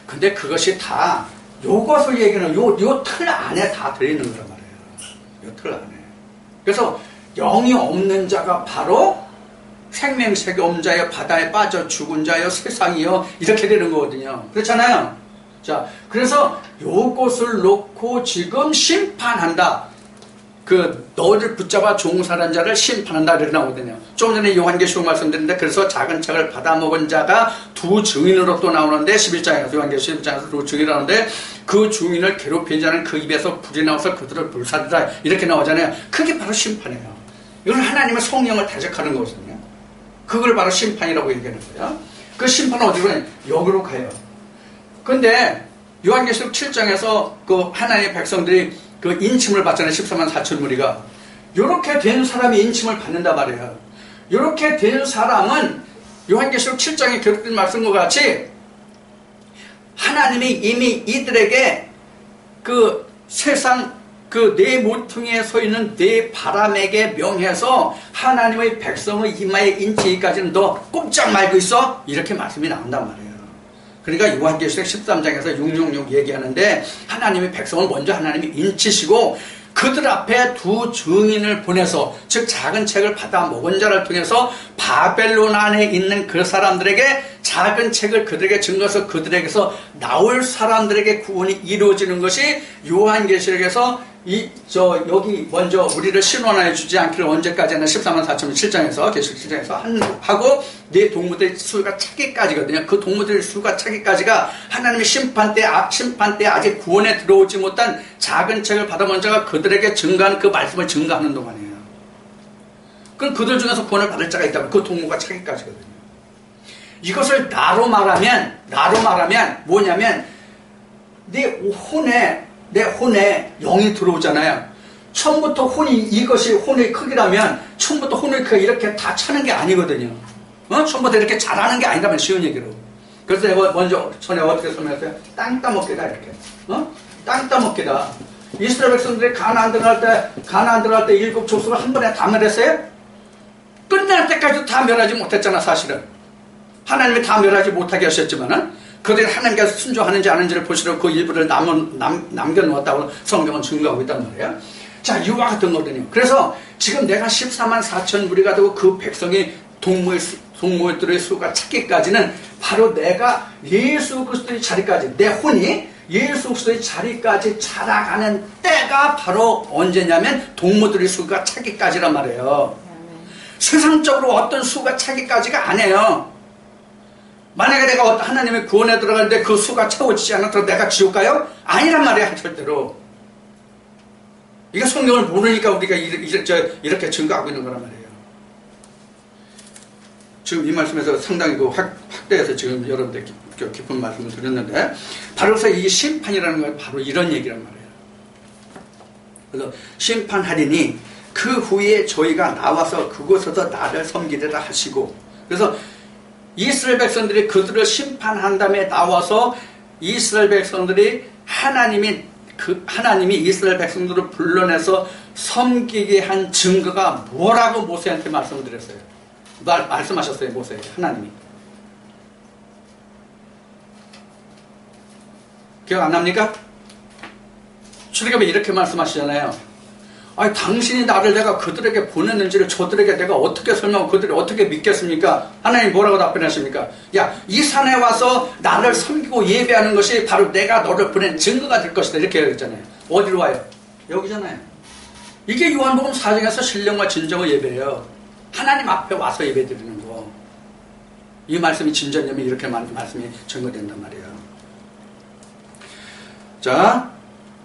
S1: 근데 그것이 다 요것을 얘기하는 요 틀 안에 다 들어있는 거란 말이에요. 요 틀 안에. 그래서 영이 없는 자가 바로 생명색이 없는 자여, 바다에 빠져 죽은 자여, 세상이여, 이렇게 되는 거거든요. 그렇잖아요. 자, 그래서 요것을 놓고 지금 심판한다. 너를 붙잡아 종살한 자를 심판한다. 이렇게 나오거든요. 좀 전에 요한계시록 말씀드렸는데, 그래서 작은 책을 받아먹은 자가 두 증인으로 또 나오는데, 11장에서, 요한계시록 11장에서 두 증인이 나오는데, 그 증인을 괴롭힌 자는 그 입에서 불이 나와서 그들을 불사르라. 이렇게 나오잖아요. 그게 바로 심판이에요. 이건 하나님의 성령을 대적하는 거거든요. 그걸 바로 심판이라고 얘기하는 거예요. 그 심판은 어디로 가요? 여기로 가요. 근데 요한계시록 7장에서 하나님의 백성들이 인침을 받잖아요. 14만 4천 무리가. 요렇게 된 사람이 인침을 받는다 말이에요. 요렇게 된 사람은 요한계시록 7장에 기록된 말씀과 같이 하나님이 이미 이들에게 세상 네 모퉁이에 서 있는 네 바람에게 명해서 하나님의 백성의 이마에 인치기까지는 너 꼼짝 말고 있어? 이렇게 말씀이 나온단 말이에요. 그러니까 요한계시록 13장에서 666 얘기하는데 하나님의 백성을 먼저 하나님이 인치시고 그들 앞에 두 증인을 보내서 즉 작은 책을 받아 먹은 자를 통해서 바벨론 안에 있는 그 사람들에게 작은 책을 그들에게 증거해서 그들에게서 나올 사람들에게 구원이 이루어지는 것이 요한계시록에서 여기 먼저 우리를 신원하여 주지 않기를 언제까지나 14만 4천 7장에서 계시록 7장에서 하고 네 동무들의 수가 차기까지거든요. 그 동무들의 수가 차기까지가 하나님의 심판 때 아직 구원에 들어오지 못한 작은 책을 받아본 자가 그들에게 증거하는 그 말씀을 증거하는 동안이에요. 그럼 그들 중에서 구원을 받을 자가 있다면 그 동무가 차기까지거든요. 이것을 나로 말하면 뭐냐면 내 혼에 영이 들어오잖아요. 처음부터 이것이 혼의 크기라면 처음부터 혼의 크기가 이렇게 다 차는 게 아니거든요. 처음부터 이렇게 잘하는 게 아니라면 쉬운 얘기로. 그래서 내가 먼저 전에 어떻게 설명했어요? 땅 따먹기다 이렇게. 땅 따먹기다. 이스라엘 백성들이 가나안 들어갈 때 일곱 족속을 한 번에 다 멸했어요? 끝날 때까지 다 멸하지 못했잖아 사실은. 하나님이 다 멸하지 못하게 하셨지만은 그들이 하나님께서 순종하는지 아닌지를 보시려고 그 일부를 남겨놓았다고 성경은 증거하고 있단 말이에요. 자, 이와 같은 거거든요. 그래서 지금 내가 14만 4천 무리가 되고 그 백성이 동물들의 수가 찾기까지는 바로 내가 예수 그리스도의 자리까지, 내 혼이 예수 그리스도의 자리까지 자라가는 때가 바로 언제냐면 동물들의 수가 차기까지란 말이에요. 세상적으로 어떤 수가 차기까지가 아니에요. 만약에 내가 하나님의 구원에 들어가는데 그 수가 채워지지 않아서 내가 지옥 가요? 아니란 말이야, 절대로. 이게 성경을 모르니까 우리가 이렇게 증거하고 있는 거란 말이에요. 지금 이 말씀에서 상당히 확대해서 지금 여러분들 깊은 말씀을 드렸는데, 바로 그래서 이 심판이라는 건 바로 이런 얘기란 말이에요. 그래서 심판하리니 그 후에 저희가 나와서 그곳에서 나를 섬기리라 하시고, 그래서 이스라엘 백성들이 그들을 심판한 다음에 나와서 이스라엘 백성들이 하나님이 이스라엘 백성들을 불러내서 섬기게 한 증거가 뭐라고 모세한테 말씀을 드렸어요? 말씀하셨어요, 모세에게 하나님이. 기억 안 납니까? 출애굽에 이렇게 말씀하시잖아요. 아니, 당신이 나를 내가 그들에게 보냈는지를 저들에게 내가 어떻게 설명하고 그들이 어떻게 믿겠습니까? 하나님 뭐라고 답변하십니까? 야, 이 산에 와서 나를 섬기고 예배하는 것이 바로 내가 너를 보낸 증거가 될 것이다. 이렇게 얘기했잖아요. 어디로 와요? 여기잖아요. 이게 요한복음 4장에서 신령과 진정의 예배예요. 하나님 앞에 와서 예배 드리는 거. 이 말씀이 진전되면 이렇게 말씀이 증거된단 말이에요. 자,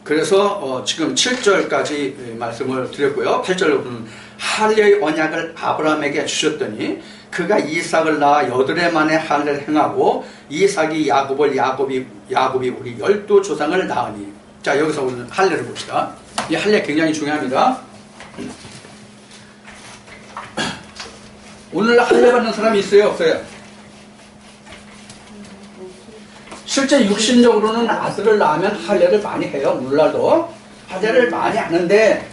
S1: 그래서 지금 7절까지 말씀을 드렸고요. 8절로 보면 할례의 언약을 아브라함에게 주셨더니 그가 이삭을 낳아 8해 만에 할례를 행하고 이삭이 야곱을 야곱이 우리 12조상을 낳으니. 자, 여기서 오늘 할례를 봅시다. 이 할례 굉장히 중요합니다. 오늘 할례 받는 사람이 있어요, 없어요? 실제 육신적으로는 아들을 낳으면 할례를 많이 해요. 오늘날도 할례를 많이 하는데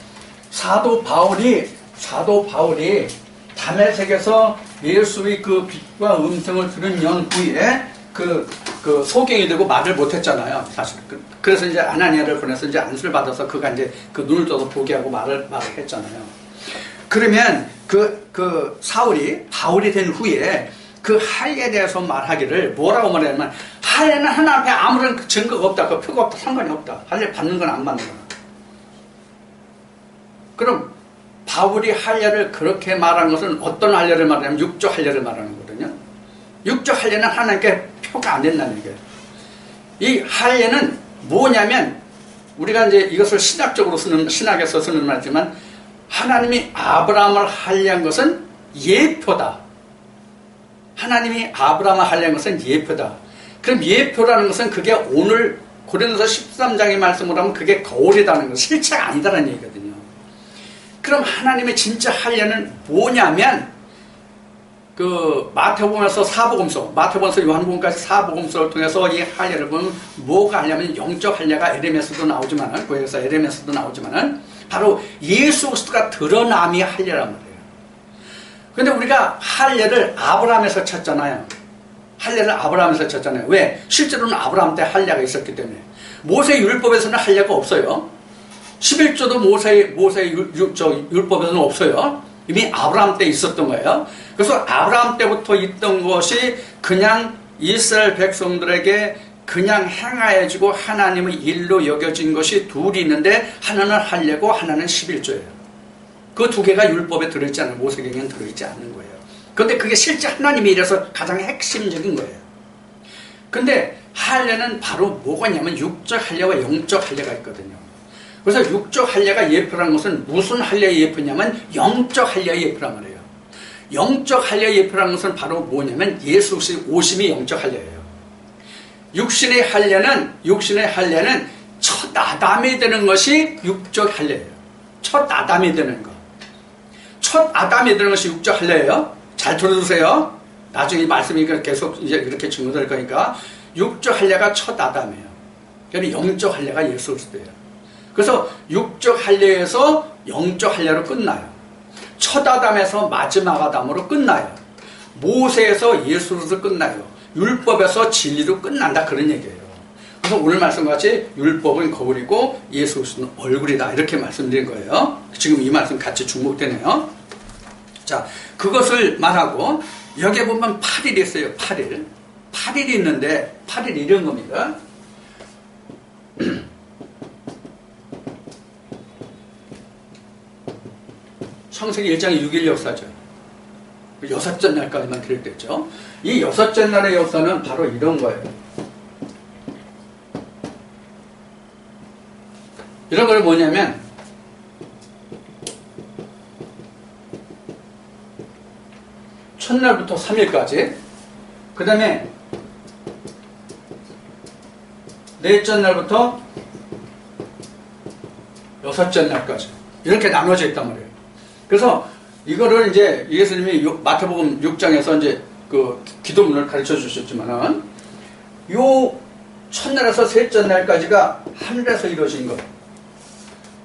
S1: 사도 바울이 다메섹에서 예수의 그 빛과 음성을 들은 연후에 그 소경이 되고 말을 못했잖아요. 사실 그래서 이제 아나니아를 보내서 이제 안수를 받아서 그가 이제 그 눈을 떠서 보게 하고 말을 했잖아요. 그러면 그 바울이 된 후에 그 할례에 대해서 말하기를 뭐라고 말하냐면, 할례는 하나님 앞에 아무런 증거가 없다, 그 표가 없다, 상관이 없다. 할례 받는 건 안 받는 거야. 그럼 바울이 할례를 그렇게 말하는 것은 어떤 할례를 말하냐면 육조 할례를 말하는 거거든요. 육조 할례는 하나님께 표가 안 된다는 얘기예요. 이 할례는 뭐냐면, 우리가 이제 이것을 신학에서 쓰는 말이지만, 하나님이 아브라함을 할례한 것은 예표다. 하나님이 아브라함을 할례한 것은 예표다. 그럼 예표라는 것은 그게 오늘 고린도서 13장의 말씀으로 하면 그게 거울이라는 것, 실체가 아니다라는 얘기거든요. 그럼 하나님의 진짜 할례는 뭐냐면, 그 마태복음에서 사복음서, 마태복음에서 요한복음까지 사복음서를 통해서 이 할례를 보면 뭐가 하냐면, 영적 할례가 에레미야서도 나오지만은, 구약에서 에레미야서도 나오지만은 바로 예수 그리스도가 드러남이 할례란 말이에요. 근데 우리가 할례를 아브라함에서 찾잖아요. 할례를 아브라함에서 찾잖아요. 왜? 실제로는 아브라함 때 할례가 있었기 때문에. 모세 율법에서는 할례가 없어요. 11조도 모세 율법에서는 없어요. 이미 아브라함 때 있었던 거예요. 그래서 아브라함 때부터 있던 것이 그냥 이스라엘 백성들에게 그냥 행하여지고 하나님의 일로 여겨진 것이 둘이 있는데 하나는 할례고 하나는 11조예요. 그 두 개가 율법에 들어있지 않아요. 모세경에는 들어있지 않는 거예요. 그런데 그게 실제 하나님이 이래서 가장 핵심적인 거예요. 근데 할례는 바로 뭐가냐면 육적 할례와 영적 할례가 있거든요. 그래서 육적 할례가 예표라는 것은 무슨 할례의 예표냐면 영적 할례의 예표란 말이에요. 영적 할례의 예표라는 것은 바로 뭐냐면 예수 그리스도의 오심이 영적 할례예요. 육신의 할례는 첫 아담이 되는 것이 육적 할례예요. 첫 아담이 되는 것. 첫 아담이 되는 것이 육적 할례예요. 잘 들어주세요. 나중에 말씀이 계속 이제 이렇게 증거될 거니까 육적 할례가 첫 아담이에요. 그러니까 영적 할례가 예수 그리스도예요. 그래서 육적 할례에서 영적 할례로 끝나요. 첫 아담에서 마지막 아담으로 끝나요. 모세에서 예수 그리스도 끝나요. 율법에서 진리로 끝난다 그런 얘기예요. 그래서 오늘 말씀같이 율법은 거울이고 예수 그리스도는 얼굴이다 이렇게 말씀드린 거예요. 지금 이 말씀 같이 중복되네요. 자, 그것을 말하고 여기에 보면 8일이 있어요. 8일. 8일이 있는데 8일 이런 겁니다. 창세기 1장의 6일 역사죠. 여섯째 날까지만 기록됐죠. 이 여섯째 날의 역사는 바로 이런 거예요. 이런 걸 뭐냐면 첫날부터 3일까지 그 다음에 넷째 날부터 여섯째 날까지 이렇게 나눠져 있단 말이에요. 그래서 이거를 이제 예수님이 마태복음 6장에서 이제 그 기도문을 가르쳐 주셨지만은 요 첫날에서 셋째 날까지가 하늘에서 이루어진 거예요.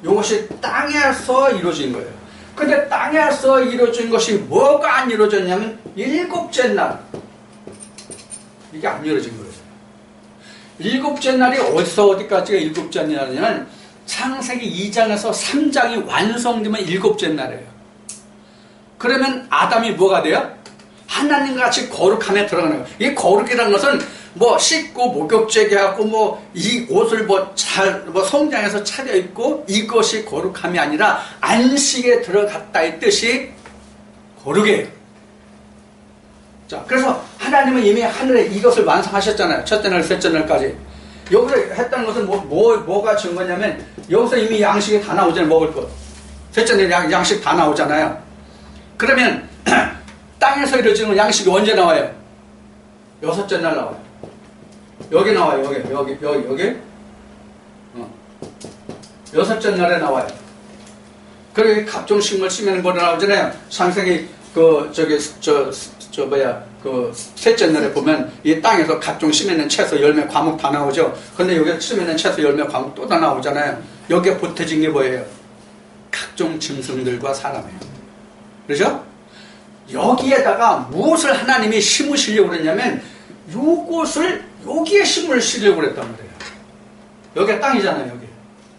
S1: 이것이 땅에서 이루어진 거예요. 근데 땅에서 이루어진 것이 뭐가 안 이루어졌냐면 일곱째 날 이게 안 이루어진 거예요. 일곱째 날이 어디서 어디까지가 일곱째 날이냐면 창세기 2장에서 3장이 완성되면 일곱째 날이에요. 그러면 아담이 뭐가 돼요? 하나님과 같이 거룩함에 들어가는 거예요. 이 거룩이라는 것은 뭐 씻고 목욕제게 하고 뭐 이 옷을 뭐 성장해서 차려입고 이것이 거룩함이 아니라 안식에 들어갔다의 뜻이 거룩이에요. 자, 그래서 하나님은 이미 하늘에 이것을 완성하셨잖아요. 첫째 날, 셋째 날까지. 여기서 했다는 것은 뭐가 증거냐면 여기서 이미 양식이 다 나오잖아요. 먹을 것. 셋째 날 양식 다 나오잖아요. 그러면 땅에서 이루어지는 양식이 언제 나와요? 여섯째 날 나와요. 여기 나와요. 여기. 여섯째 날에 나와요. 그리고 각종 식물 씨면 뭐 나오잖아요. 창세기 셋째 날에 보면 이 땅에서 각종 심에는 채소, 열매, 과목 다 나오죠. 근데 여기 심에는 채소, 열매, 과목 또 다 나오잖아요. 여기에 보태진 게 뭐예요? 각종 짐승들과 사람이에요. 그렇죠? 여기에다가 무엇을 하나님이 심으시려고 그랬냐면 요것을 여기에 심을 시려고 그랬단 말이에요. 여기가 땅이잖아요. 여기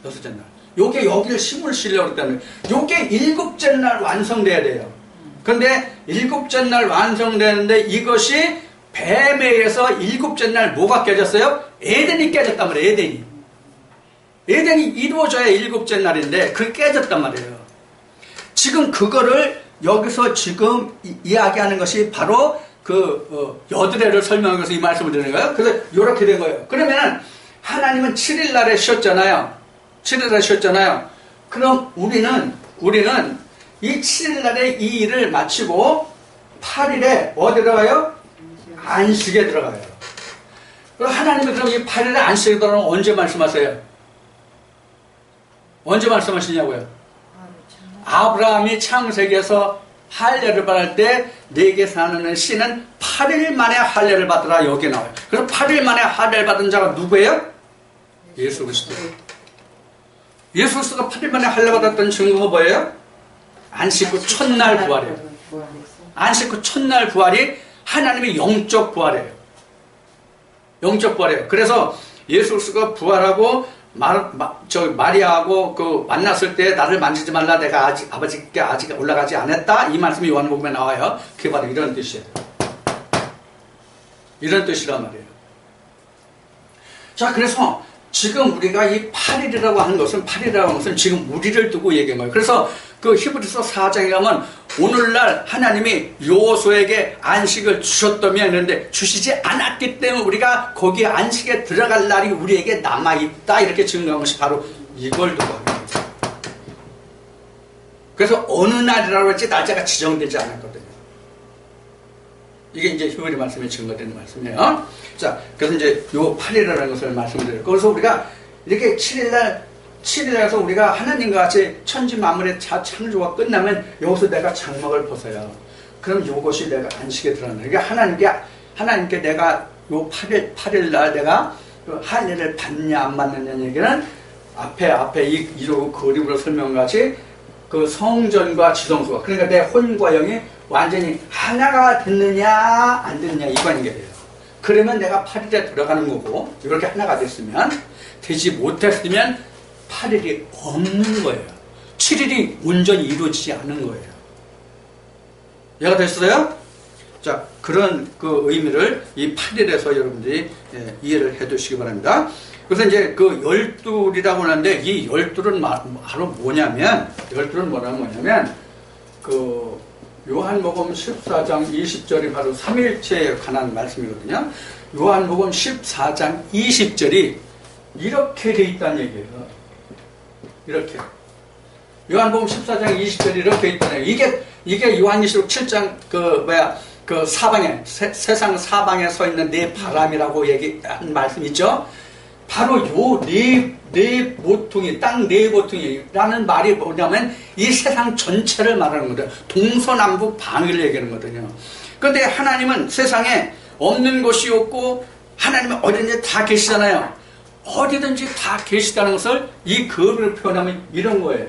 S1: 여섯째 날. 여기를 심을 시려고 그랬다는 거예요. 요게 일곱째 날 완성돼야 돼요. 근데 일곱째 날 완성되는데 이것이 뱀에 의해서 일곱째 날 뭐가 깨졌어요? 에덴이 깨졌단 말이에요. 에덴이 이루어져야 일곱째 날인데 그게 깨졌단 말이에요. 지금 그거를 여기서 지금 이야기하는 것이 바로 여드레를 설명하기 위해서 이 말씀을 드리는 거예요. 그래서 이렇게 된 거예요. 그러면 하나님은 7일 날에 쉬었잖아요. 7일 날에 쉬었잖아요. 그럼 우리는 이 7일 날에 이 일을 마치고 8일에 어디 들어가요? 안식에 들어가요. 그럼 하나님이 그럼 이 8일에 안식에 들어가면 언제 말씀하세요? 언제 말씀하시냐고요? 아브라함이 창세기에서 할례를 받을 때 내게 사는 씨는 8일 만에 할례를 받으라 여기 나와요. 그래서 8일 만에 할례를 받은 자가 누구예요? 예수 그리스도. 예수 그리스도가 8일 만에 할례 받았던 증거가 뭐예요? 안식 후 첫날 부활이에요. 안식 후 첫날 부활이 하나님의 영적 부활이에요. 영적 부활이에요. 그래서 예수 그리스도가 부활하고 마리아하고 만났을 때 나를 만지지 말라 내가 아버지께 아직 올라가지 않았다 이 말씀이 요한복음에 나와요. 그게 바로 이런 뜻이에요. 이런 뜻이란 말이에요. 자, 그래서 지금 우리가 이 8일이라고 하는 것은 지금 우리를 두고 얘기한 거예요. 그래서 그 히브리서 4장에 가면 오늘날 하나님이 여호수아에게 안식을 주셨다면 그런데 주시지 않았기 때문에 우리가 거기 안식에 들어갈 날이 우리에게 남아있다 이렇게 증거한 것이 바로 이걸 두고 합니다. 그래서 어느 날이라고 했지 날짜가 지정되지 않았거든요. 이게 이제 히브리 말씀에 증거되는 말씀이에요. 자, 그래서 이제 요 8일이라는 것을 말씀드려요. 그래서 우리가 이렇게 7일에서 우리가 하나님과 같이 천지 만물의 창조가 끝나면 여기서 내가 장막을 벗어요. 그럼 이것이 내가 안식에 들어간다. 그러니까 하나님께 내가 요 8일 날 내가 할례를 받냐 안 받느냐 얘기는 앞에 이로 그림으로 설명같이 그 성전과 지성소가 그러니까 내 혼과 영이 완전히 하나가 됐느냐 안 됐느냐 이 관계예요. 그러면 내가 8일에 들어가는 거고 이렇게 하나가 됐으면 되지 못했으면 8일이 없는 거예요. 7일이 온전히 이루어지지 않은 거예요. 이해가 됐어요? 자, 그런 그 의미를 이 8일에서 여러분들이 이해를 해 두시기 바랍니다. 그래서 이제 그 12이라고 하는데 이 12는 바로 뭐냐면 그 요한복음 14장 20절이 바로 삼일체에 관한 말씀이거든요. 요한복음 14장 20절이 이렇게 돼 있다는 얘기예요. 이렇게. 요한복음 14장 20절이 이렇게 있다는 얘기예요. 이게 요한계시록 7장 그 사방에 세상 사방에 서 있는 네 바람이라고 얘기한 말씀 있죠. 바로 요 네 보통이 땅 네 보통이라는 말이 뭐냐면 이 세상 전체를 말하는 거예요. 동서남북 방위를 얘기하는 거거든요. 그런데 하나님은 세상에 없는 것이 없고 하나님은 어디든지 다 계시잖아요. 어디든지 다 계시다는 것을 이 그림으로 표현하면 이런 거예요.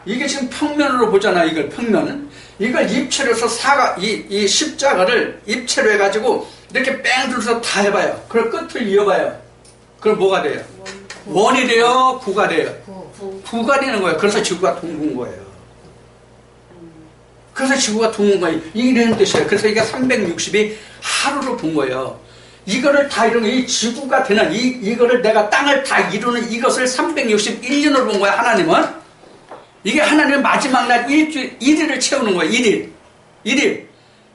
S1: 이게 지금 평면으로 보잖아요. 이걸 평면은 이걸 입체로 해서 이 십자가를 입체로 해가지고 이렇게 뺑 둘러서 다 해봐요. 그걸 끝을 이어봐요. 그럼 뭐가 돼요? 원이 돼요? 구가 돼요? 구가 되는 거예요. 그래서 지구가 둥근 거예요. 그래서 지구가 둥근 거예요. 이런 뜻이에요. 그래서 이게 360이 하루로 본 거예요. 이거를 다 이루는 이 지구가 되는 이거를 내가 땅을 다 이루는 이것을 361년을 본 거야. 하나님은 이게 하나님의 마지막 날 일주일 1일을 채우는 거예요. 1일.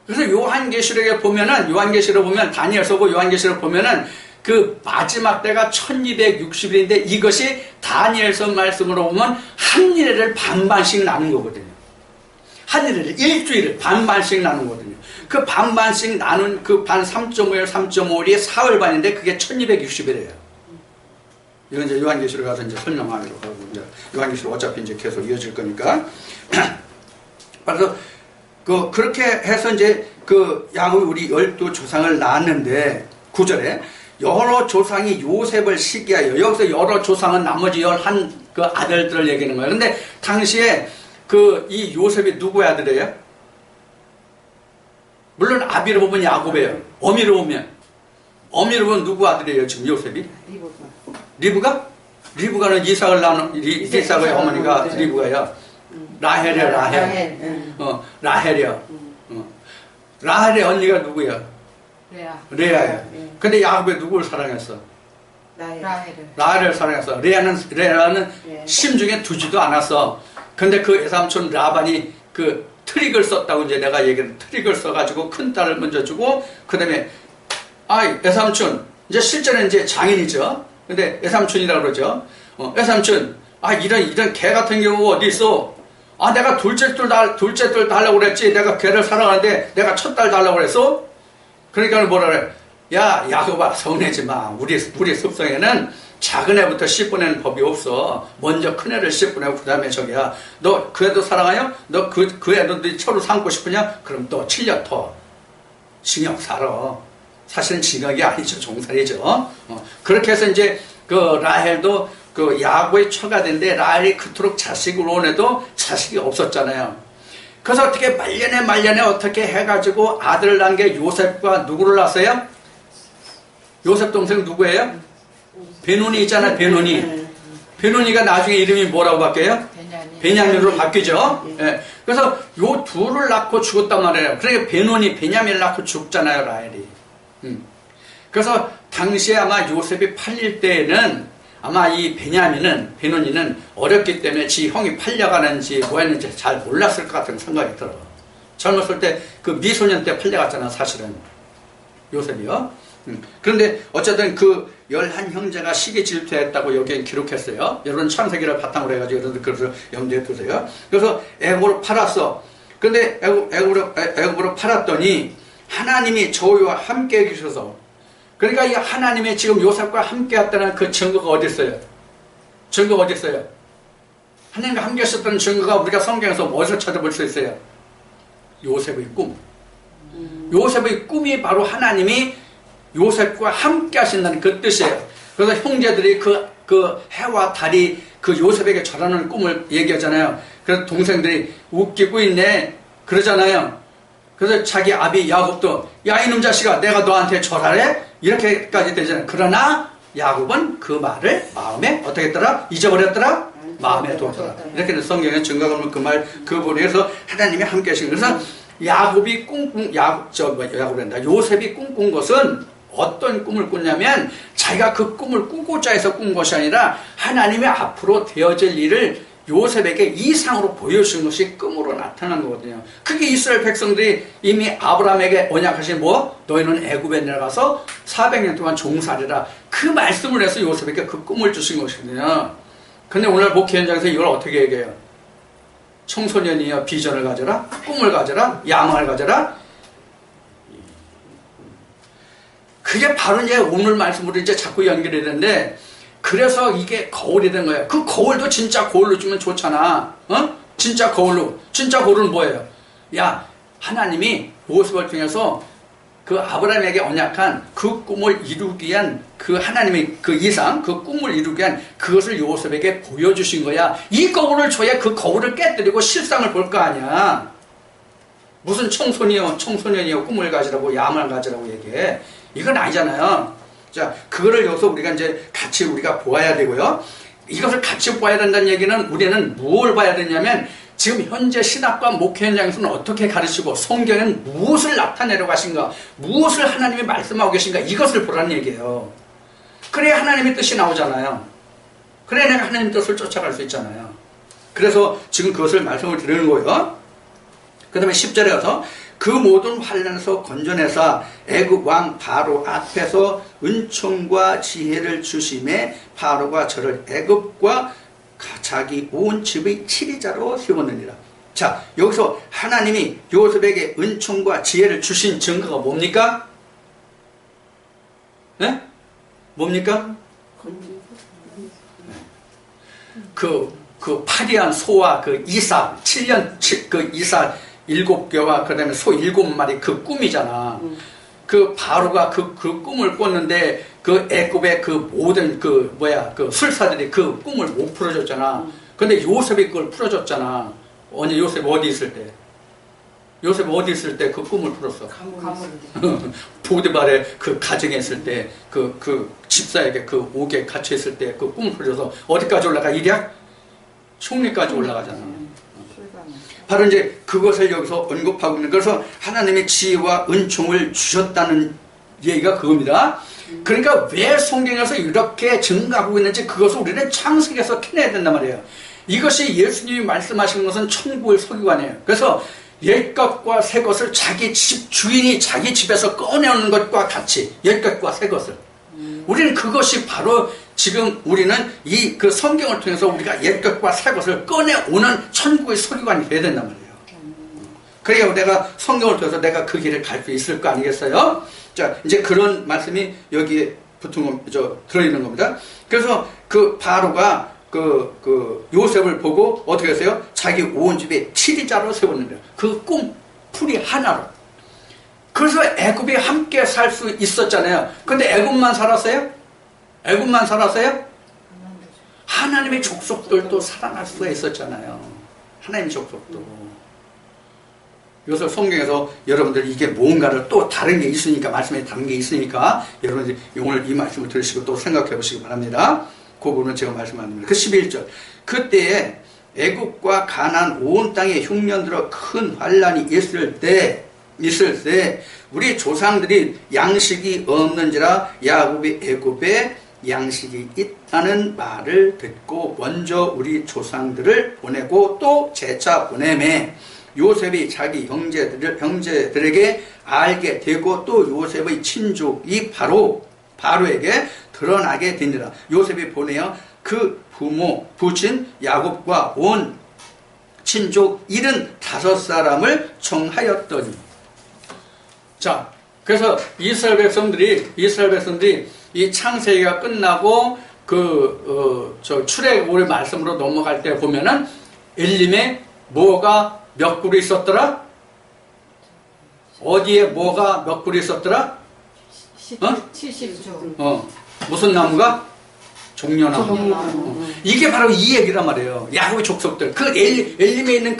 S1: 그래서 요한계시록에 보면 다니엘서고 요한계시록 보면은 그 마지막 때가 1260일인데 이것이 다니엘서 말씀으로 보면 한 일을 반반씩 나눈 거거든요. 한 일을 일주일을 반반씩 나눈 거거든요. 그 반반씩 나눈 그 반 3.5일 3.5일이 사흘 반인데 그게 1260일이에요. 이건 이제 요한계시록 가서 이제 설명하기로 하고 이제 요한계시록 어차피 이제 계속 이어질 거니까. 그래서 그렇게 해서 이제 야곱이 우리 12조상을 낳았는데 9절에 여러 조상이 요셉을 시기하여 여기서 여러 조상은 나머지 11 그 아들들을 얘기하는 거예요. 근데 당시에 이 요셉이 누구의 아들이에요? 물론 아비로 보면 야곱이에요. 어미로 보면 누구 아들이에요? 지금 요셉이? 리브가? 리브가는 이삭을 낳은 이삭의 어머니가 리브가요. 라헬이요. 라헬이요. 라헬의 언니가 누구야? 레아예요. 근데 야곱이 누구를 사랑했어? 라헬을 사랑했어. 레아는 심중에 두지도 않았어. 근데 그 외삼촌 라반이 그 트릭을 썼다고 이제 내가 얘기를 트릭을 써가지고 큰 딸을 먼저 주고 그 다음에 외삼촌 이제 실제는 이제 장인이죠. 근데 외삼촌이라고 그러죠. 외삼촌 이런 개 같은 경우 어디 있어? 내가 둘째 딸 달라고 그랬지. 내가 걔를 사랑하는데 내가 첫 딸 달라고 그랬어? 그러니까 뭐라 그래? 야, 야곱아, 서운하지 마. 우리 습성에는 작은 애부터 씹어내는 법이 없어. 먼저 큰 애를 씹어내고 그 다음에 저기야. 너 그 애도 사랑하여? 너 그 애도 네 처로 삼고 싶으냐? 그럼 또 7년 더 징역 살아. 사실은 징역이 아니죠. 종살이죠. 그렇게 해서 이제 라헬도 야곱의 처가 된데 라헬이 그토록 자식을 원해도 자식이 없었잖아요. 그래서 어떻게 말년에 어떻게 해가지고 아들을 낳은 게 요셉과 누구를 낳았어요? 요셉 동생 누구예요? 베노니 있잖아요. 베노니가 나중에 이름이 뭐라고 바뀌어요? 베냐민으로 바뀌죠. 예. 그래서 요 둘을 낳고 죽었단 말이에요. 그러니까 베냐민을 낳고 죽잖아요. 라헬이. 그래서 당시에 아마 요셉이 팔릴 때에는 아마 이 베냐민은 어렸기 때문에 지 형이 팔려가는지 뭐 했는지 잘 몰랐을 것 같은 생각이 들어. 젊었을 때 그 미소년 때 팔려갔잖아, 사실은. 요셉이요. 그런데 어쨌든 그 11형제가 시기 질투했다고 여기에 기록했어요. 여러분 창세기를 바탕으로 해가지고 여러분들 그래서 염두에 두세요. 그래서 애굽으로 팔았어. 근데 애굽으로 팔았더니 하나님이 저희와 함께 계셔서, 그러니까 이 하나님이 지금 요셉과 함께 했다는 그 증거가 어디 있어요? 증거가 어디 있어요? 하나님과 함께 했었다는 증거가 우리가 성경에서 어디서 찾아볼 수 있어요? 요셉의 꿈. 요셉의 꿈이 바로 하나님이 요셉과 함께 하신다는 그 뜻이에요. 그래서 형제들이 그 해와 달이 그 요셉에게 절하는 꿈을 얘기하잖아요. 그래서 동생들이 웃기고 있네 그러잖아요. 그래서 자기 아비 야곱도 야 이놈 자식아 내가 너한테 절하래? 이렇게까지 되잖아요. 그러나 야곱은 그 말을 마음에 어떻게 했더라? 잊어버렸더라? 마음에 뒀더라. 이렇게 성경에 증거가 없는 그 말, 그 본에서 하나님이 함께 하신 거예요. 그래서 야곱이 요셉이 꿈꾼 것은 어떤 꿈을 꿨냐면 자기가 그 꿈을 꾸고자 해서 꾼 것이 아니라 하나님의 앞으로 되어질 일을 요셉에게 이상으로 보여주신 것이 꿈으로 나타난 거거든요. 그게 이스라엘 백성들이 이미 아브라함에게 언약하신 뭐? 너희는 애굽에 내려가서 400년 동안 종살이라 그 말씀을 해서 요셉에게 그 꿈을 주신 것이거든요. 근데 오늘 목회 현장에서 이걸 어떻게 얘기해요? 청소년이여 비전을 가져라, 꿈을 가져라, 야망을 가져라. 그게 바로 이제 오늘 말씀으로 이제 자꾸 연결이 되는데, 그래서 이게 거울이 된 거예요. 그 거울도 진짜 거울로 주면 좋잖아. 진짜 거울로. 진짜 거울은 뭐예요? 야, 하나님이 요셉을 통해서 그 아브라함에게 언약한 그 꿈을 이루기 위한 그 하나님의 그 이상, 그 꿈을 이루기 위한 그것을 요셉에게 보여주신 거야. 이 거울을 줘야 그 거울을 깨뜨리고 실상을 볼 거 아니야. 무슨 청소년이요 꿈을 가지라고 야망을 가지라고 얘기해. 이건 아니잖아요. 자, 그거를 여기서 우리가 이제 같이 우리가 보아야 되고요. 이것을 같이 봐야 된다는 얘기는 우리는 무엇을 봐야 되냐면 지금 현재 신학과 목회 현장에서는 어떻게 가르치고 성경은 무엇을 나타내려고 하신가, 무엇을 하나님이 말씀하고 계신가, 이것을 보라는 얘기예요. 그래야 하나님의 뜻이 나오잖아요. 그래야 내가 하나님의 뜻을 쫓아갈 수 있잖아요. 그래서 지금 그것을 말씀을 드리는 거예요. 그 다음에 10절에 가서 그 모든 환난에서 건져내사 애굽 왕 바로 앞에서 은총과 지혜를 주심에 바로가 저를 애굽과 자기 온 집의 치리자로 세웠느니라. 자, 여기서 하나님이 요셉에게 은총과 지혜를 주신 증거가 뭡니까? 네? 뭡니까? 그 파리한 소와 그 이삭 7년 그 이삭 7개와 그 다음에 소 7마리 그 꿈이잖아. 그 바로가 그 꿈을 꿨는데 그 애굽의 그 모든 그 술사들이 그 꿈을 못 풀어줬잖아. 근데 요셉이 그걸 풀어줬잖아. 언제 요셉 어디 있을 때? 요셉 어디 있을 때 그 꿈을 풀었어? 보디발의 그 가정에 있을 때 그 집사에게 그 옥에 갇혀 있을 때 그 꿈을 풀어서 어디까지 올라가? 일약 총리까지 올라가잖아. 바로 이제 그것을 여기서 언급하고 있는, 그래서 하나님의 지혜와 은총을 주셨다는 얘기가 그겁니다. 그러니까 왜 성경에서 이렇게 증가하고 있는지 그것을 우리는 창세기에서 캐내야 된단 말이에요. 이것이 예수님이 말씀하시는 것은 천국의 서기관이에요. 그래서 옛것과 새것을 자기 집 주인이 자기 집에서 꺼내오는 것과 같이 옛것과 새것을, 우리는 그것이 바로 지금 우리는 이 그 성경을 통해서 우리가 옛것과 새것을 꺼내오는 천국의 서기관이 돼야 된단 말이에요. 그래야 내가 성경을 통해서 내가 그 길을 갈 수 있을 거 아니겠어요? 자, 이제 그런 말씀이 여기에 들어있는 겁니다. 그래서 그 바로가 그 요셉을 보고 어떻게 했어요? 자기 온 집에 치리자로 세웠는데 그 꿈풀이 하나로. 그래서 애굽에 함께 살 수 있었잖아요. 근데 애굽만 살았어요? 애굽만 살았어요? 하나님의 족속들도 살아날 수가 있었잖아요. 하나님의 족속도. 요새 성경에서 여러분들 이게 뭔가를 또 다른 게 있으니까, 말씀에 다른 게 있으니까 여러분들이 오늘 이 말씀을 들으시고 또 생각해 보시기 바랍니다. 그 부분은 제가 말씀 안 드립니다. 그 11절. 그때에 애굽과 가나안 온 땅에 흉년들어 큰 환란이 있을 때 우리 조상들이 양식이 없는지라 야곱이 애굽에 양식이 있다는 말을 듣고 먼저 우리 조상들을 보내고 또 재차 보내매 요셉이 자기 형제들에게 알게 되고 또 요셉의 친족이 바로에게 드러나게 되니라. 요셉이 보내어 그 부친 야곱과 온 친족 75사람을 청하였더니. 자, 그래서 이스라엘 백성들이 이 창세기가 끝나고 출애굽의 말씀으로 넘어갈 때 보면은 엘림에 뭐가 몇 그루 있었더라? 어디에 뭐가 몇 그루 있었더라?
S2: 70조.
S1: 무슨 나무가? 종려나무. 이게 바로 이 얘기란 말이에요. 야곱의 족속들. 엘림에 있는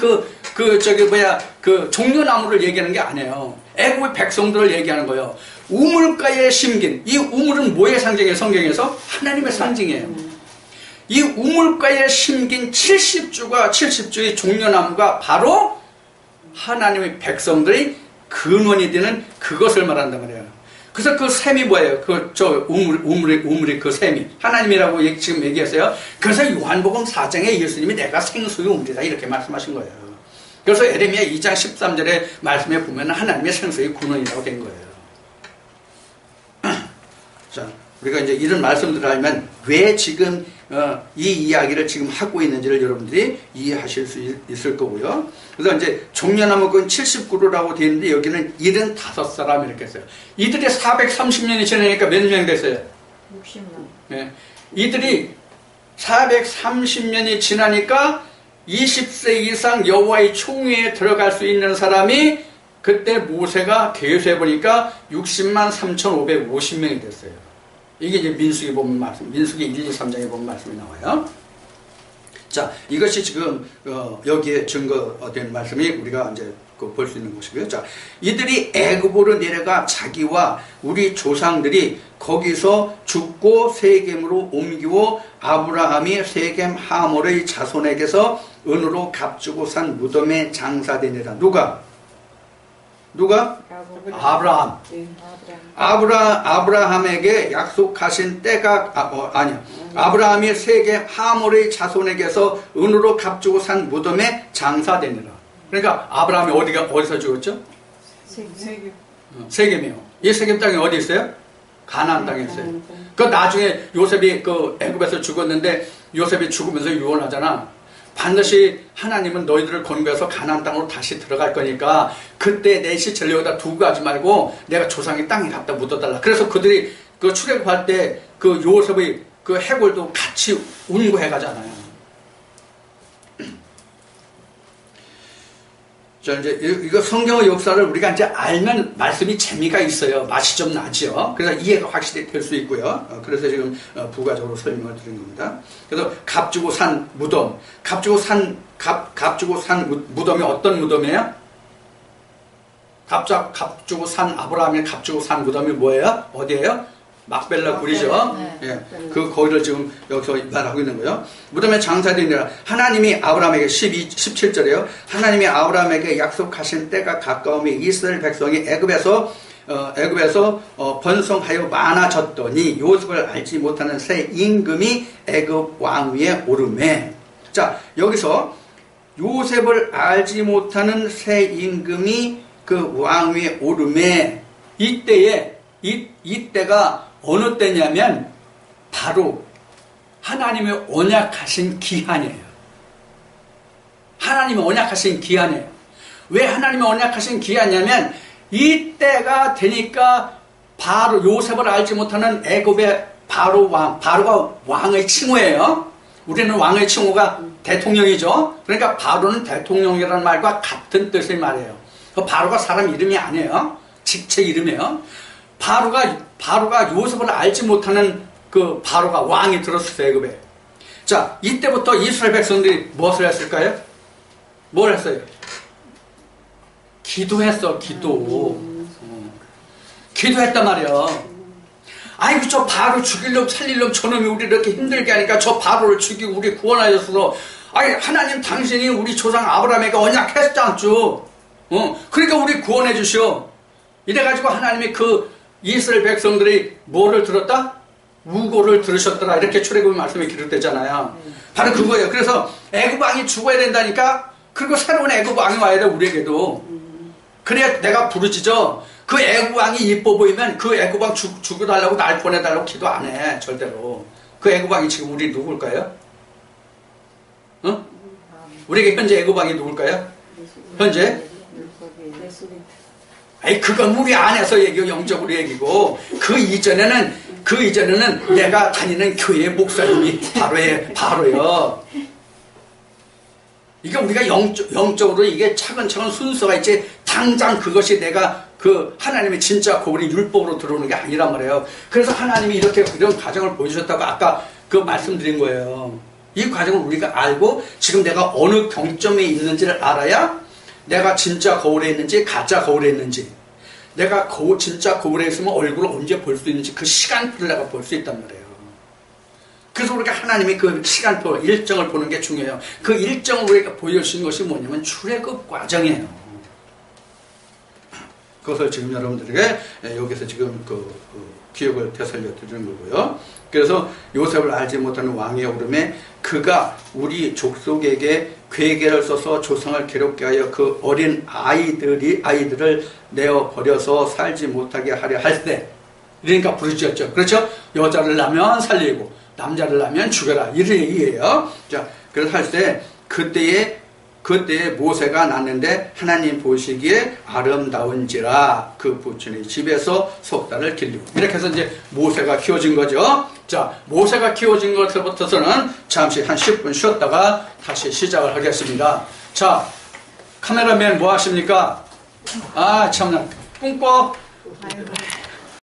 S1: 종려나무를 얘기하는 게 아니에요. 애굽의 백성들을 얘기하는 거예요. 우물가에 심긴, 이 우물은 뭐의 상징이에요? 성경에서? 하나님의 상징이에요. 이 우물가에 심긴 70주의 종려나무가 바로 하나님의 백성들의 근원이 되는 그것을 말한단 말이에요. 그래서 그 셈이 뭐예요? 우물의 그 셈이. 하나님이라고 지금 얘기했어요. 그래서 요한복음 4장에 예수님이 내가 생수의 우물이다 이렇게 말씀하신 거예요. 그래서 에레미야 2장 13절의 말씀에 보면 하나님의 생수의 근원이라고 된 거예요. 자, 우리가 이제 이런 말씀들을 알면 왜 지금 이 이야기를 지금 하고 있는지를 여러분들이 이해하실 수 있을 거고요. 그래서 이제 종려나무는 70그루라고 되어 있는데 여기는 75사람 이렇게 했어요. 이들이 430년이 지나니까 몇 명 됐어요?
S2: 60명.
S1: 네. 이들이 430년이 지나니까 20세 이상 여호와의 총회에 들어갈 수 있는 사람이 그때 모세가 계수해 보니까 60만 3,550명이 됐어요. 이게 이제 민수기 보면 말씀, 민수기 1, 2, 3장에 보면 말씀이 나와요. 자, 이것이 지금 여기에 증거된 말씀이 우리가 이제 볼 수 있는 것이고요. 자, 이들이 애굽으로 내려가 자기와 우리 조상들이 거기서 죽고 세겜으로 옮기고 아브라함이 세겜 하몰의 자손에게서 은으로 값주고 산 무덤에 장사되니라. 누가? 아브라함. 아브라함에게 약속하신 때가 아브라함이 세겜 하몰의 자손에게서 은으로 값주고 산 무덤에 장사되니라. 그러니까 아브라함이 어디서 죽었죠? 세겜이요. 이 세겜 땅이 어디 있어요? 가나안 땅에 있어요. 그 나중에 요셉이 애굽에서 죽었는데 요셉이 죽으면서 유언하잖아. 반드시 하나님은 너희들을 건너서 가나안 땅으로 다시 들어갈 거니까 그때 내 시체를 여기다 두고 가지 말고 내가 조상의 땅에 갖다 묻어달라. 그래서 그들이 출애굽할 때 요셉의 해골도 같이 운구해 가잖아요. 자, 이제 이거 성경의 역사를 우리가 이제 알면 말씀이 재미가 있어요. 맛이 좀 나죠. 그래서 이해가 확실히 될 수 있고요. 그래서 지금 부가적으로 설명을 드린 겁니다. 그래서 값주고 산 무덤, 값주고 산 무덤이 어떤 무덤이에요? 값주고 산 아브라함이 값주고 산 무덤이 뭐예요? 어디예요? 막벨라 굴이죠. 예, 거기를 지금 여기서 말하고 있는 거예요. 무덤에 장사되니라. 하나님이 아브라함에게 17절에요. 하나님이 아브라함에게 약속하신 때가 가까우며 이스라엘 백성이 애굽에서 번성하여 많아졌더니 요셉을 알지 못하는 새 임금이 애굽 왕 위에 오르매. 자, 여기서 요셉을 알지 못하는 새 임금이 그 왕 위에 오르매. 이때가 어느 때냐면 바로 하나님의 언약하신 기한이에요. 하나님의 언약하신 기한이에요. 왜 하나님의 언약하신 기한이냐면 이때가 되니까 바로 요셉을 알지 못하는 애굽의 바로가 왕의 칭호예요. 우리는 왕의 칭호가 대통령이죠. 그러니까 바로는 대통령이라는 말과 같은 뜻의 말이에요. 바로가 사람 이름이 아니에요. 직책 이름이에요. 바로가 요셉을 알지 못하는 바로가 왕이 들었어요, 애굽에. 자, 이때부터 이스라엘 백성들이 무엇을 했을까요? 뭘 했어요? 기도했어, 기도했단 말이야. 아이고, 저 바로 죽이려면 살리려면 저놈이 우리 이렇게 힘들게 하니까 저 바로를 죽이고 우리 구원하셨어. 아니, 하나님 당신이 우리 조상 아브라함에게 언약했지 않죠? 그러니까 우리 구원해 주시오. 이래가지고 하나님이 그 이스라엘 백성들이 뭐를 들었다? 우고를 들으셨더라. 이렇게 출애굽의 말씀에 기록되잖아요. 바로 그거예요. 그래서 애굽 왕이 죽어야 된다니까. 그리고 새로운 애굽 왕이 와야 돼, 우리에게도. 그래야 내가 부르짖어. 그 애굽 왕이 이뻐 보이면 그 애굽 왕 죽여달라고 날 보내달라고 기도 안 해, 절대로. 그 애굽 왕이 지금 우리 누굴까요? 어? 우리에게 현재 애굽 왕이 누굴까요? 현재? 아니, 그건 우리 안에서 얘기고 영적으로 얘기고, 그 이전에는 내가 다니는 교회의 목사님이 바로요. 이게 우리가 영적으로 이게 차근차근 순서가 있지, 당장 그것이 내가 그 하나님의 진짜 거울이 율법으로 들어오는 게 아니란 말이에요. 그래서 하나님이 이렇게 이런 과정을 보여주셨다고 아까 그 말씀드린 거예요. 이 과정을 우리가 알고 지금 내가 어느 경점에 있는지를 알아야 내가 진짜 거울에 있는지 가짜 거울에 있는지, 내가 진짜 거울에 있으면 얼굴을 언제 볼 수 있는지 그 시간표를 내가 볼 수 있단 말이에요. 그래서 우리가 하나님의 그 시간표, 일정을 보는 게 중요해요. 그 일정을 우리가 보여주신 것이 뭐냐면 출애굽 과정이에요. 그것을 지금 여러분들에게 여기서 지금 기억을 되살려 드리는 거고요. 그래서 요셉을 알지 못하는 왕의 오름에 그가 우리 족속에게 괴계를 써서 조상을 괴롭게 하여 그 어린 아이들을 내어 버려서 살지 못하게 하려 할 때, 그러니까 부르짖었죠. 그렇죠? 여자를 낳으면 살리고 남자를 낳으면 죽여라, 이런 얘기예요. 자, 그래서 할 때 그때에 모세가 낳는데 하나님 보시기에 아름다운지라 그 부친의 집에서 석 달을 길리고, 이렇게 해서 이제 모세가 키워진 거죠. 자, 모세가 키워진 것부터서는 잠시 한 10분 쉬었다가 다시 시작을 하겠습니다. 자, 카메라맨 뭐 하십니까? 아, 참나 뿡뻑.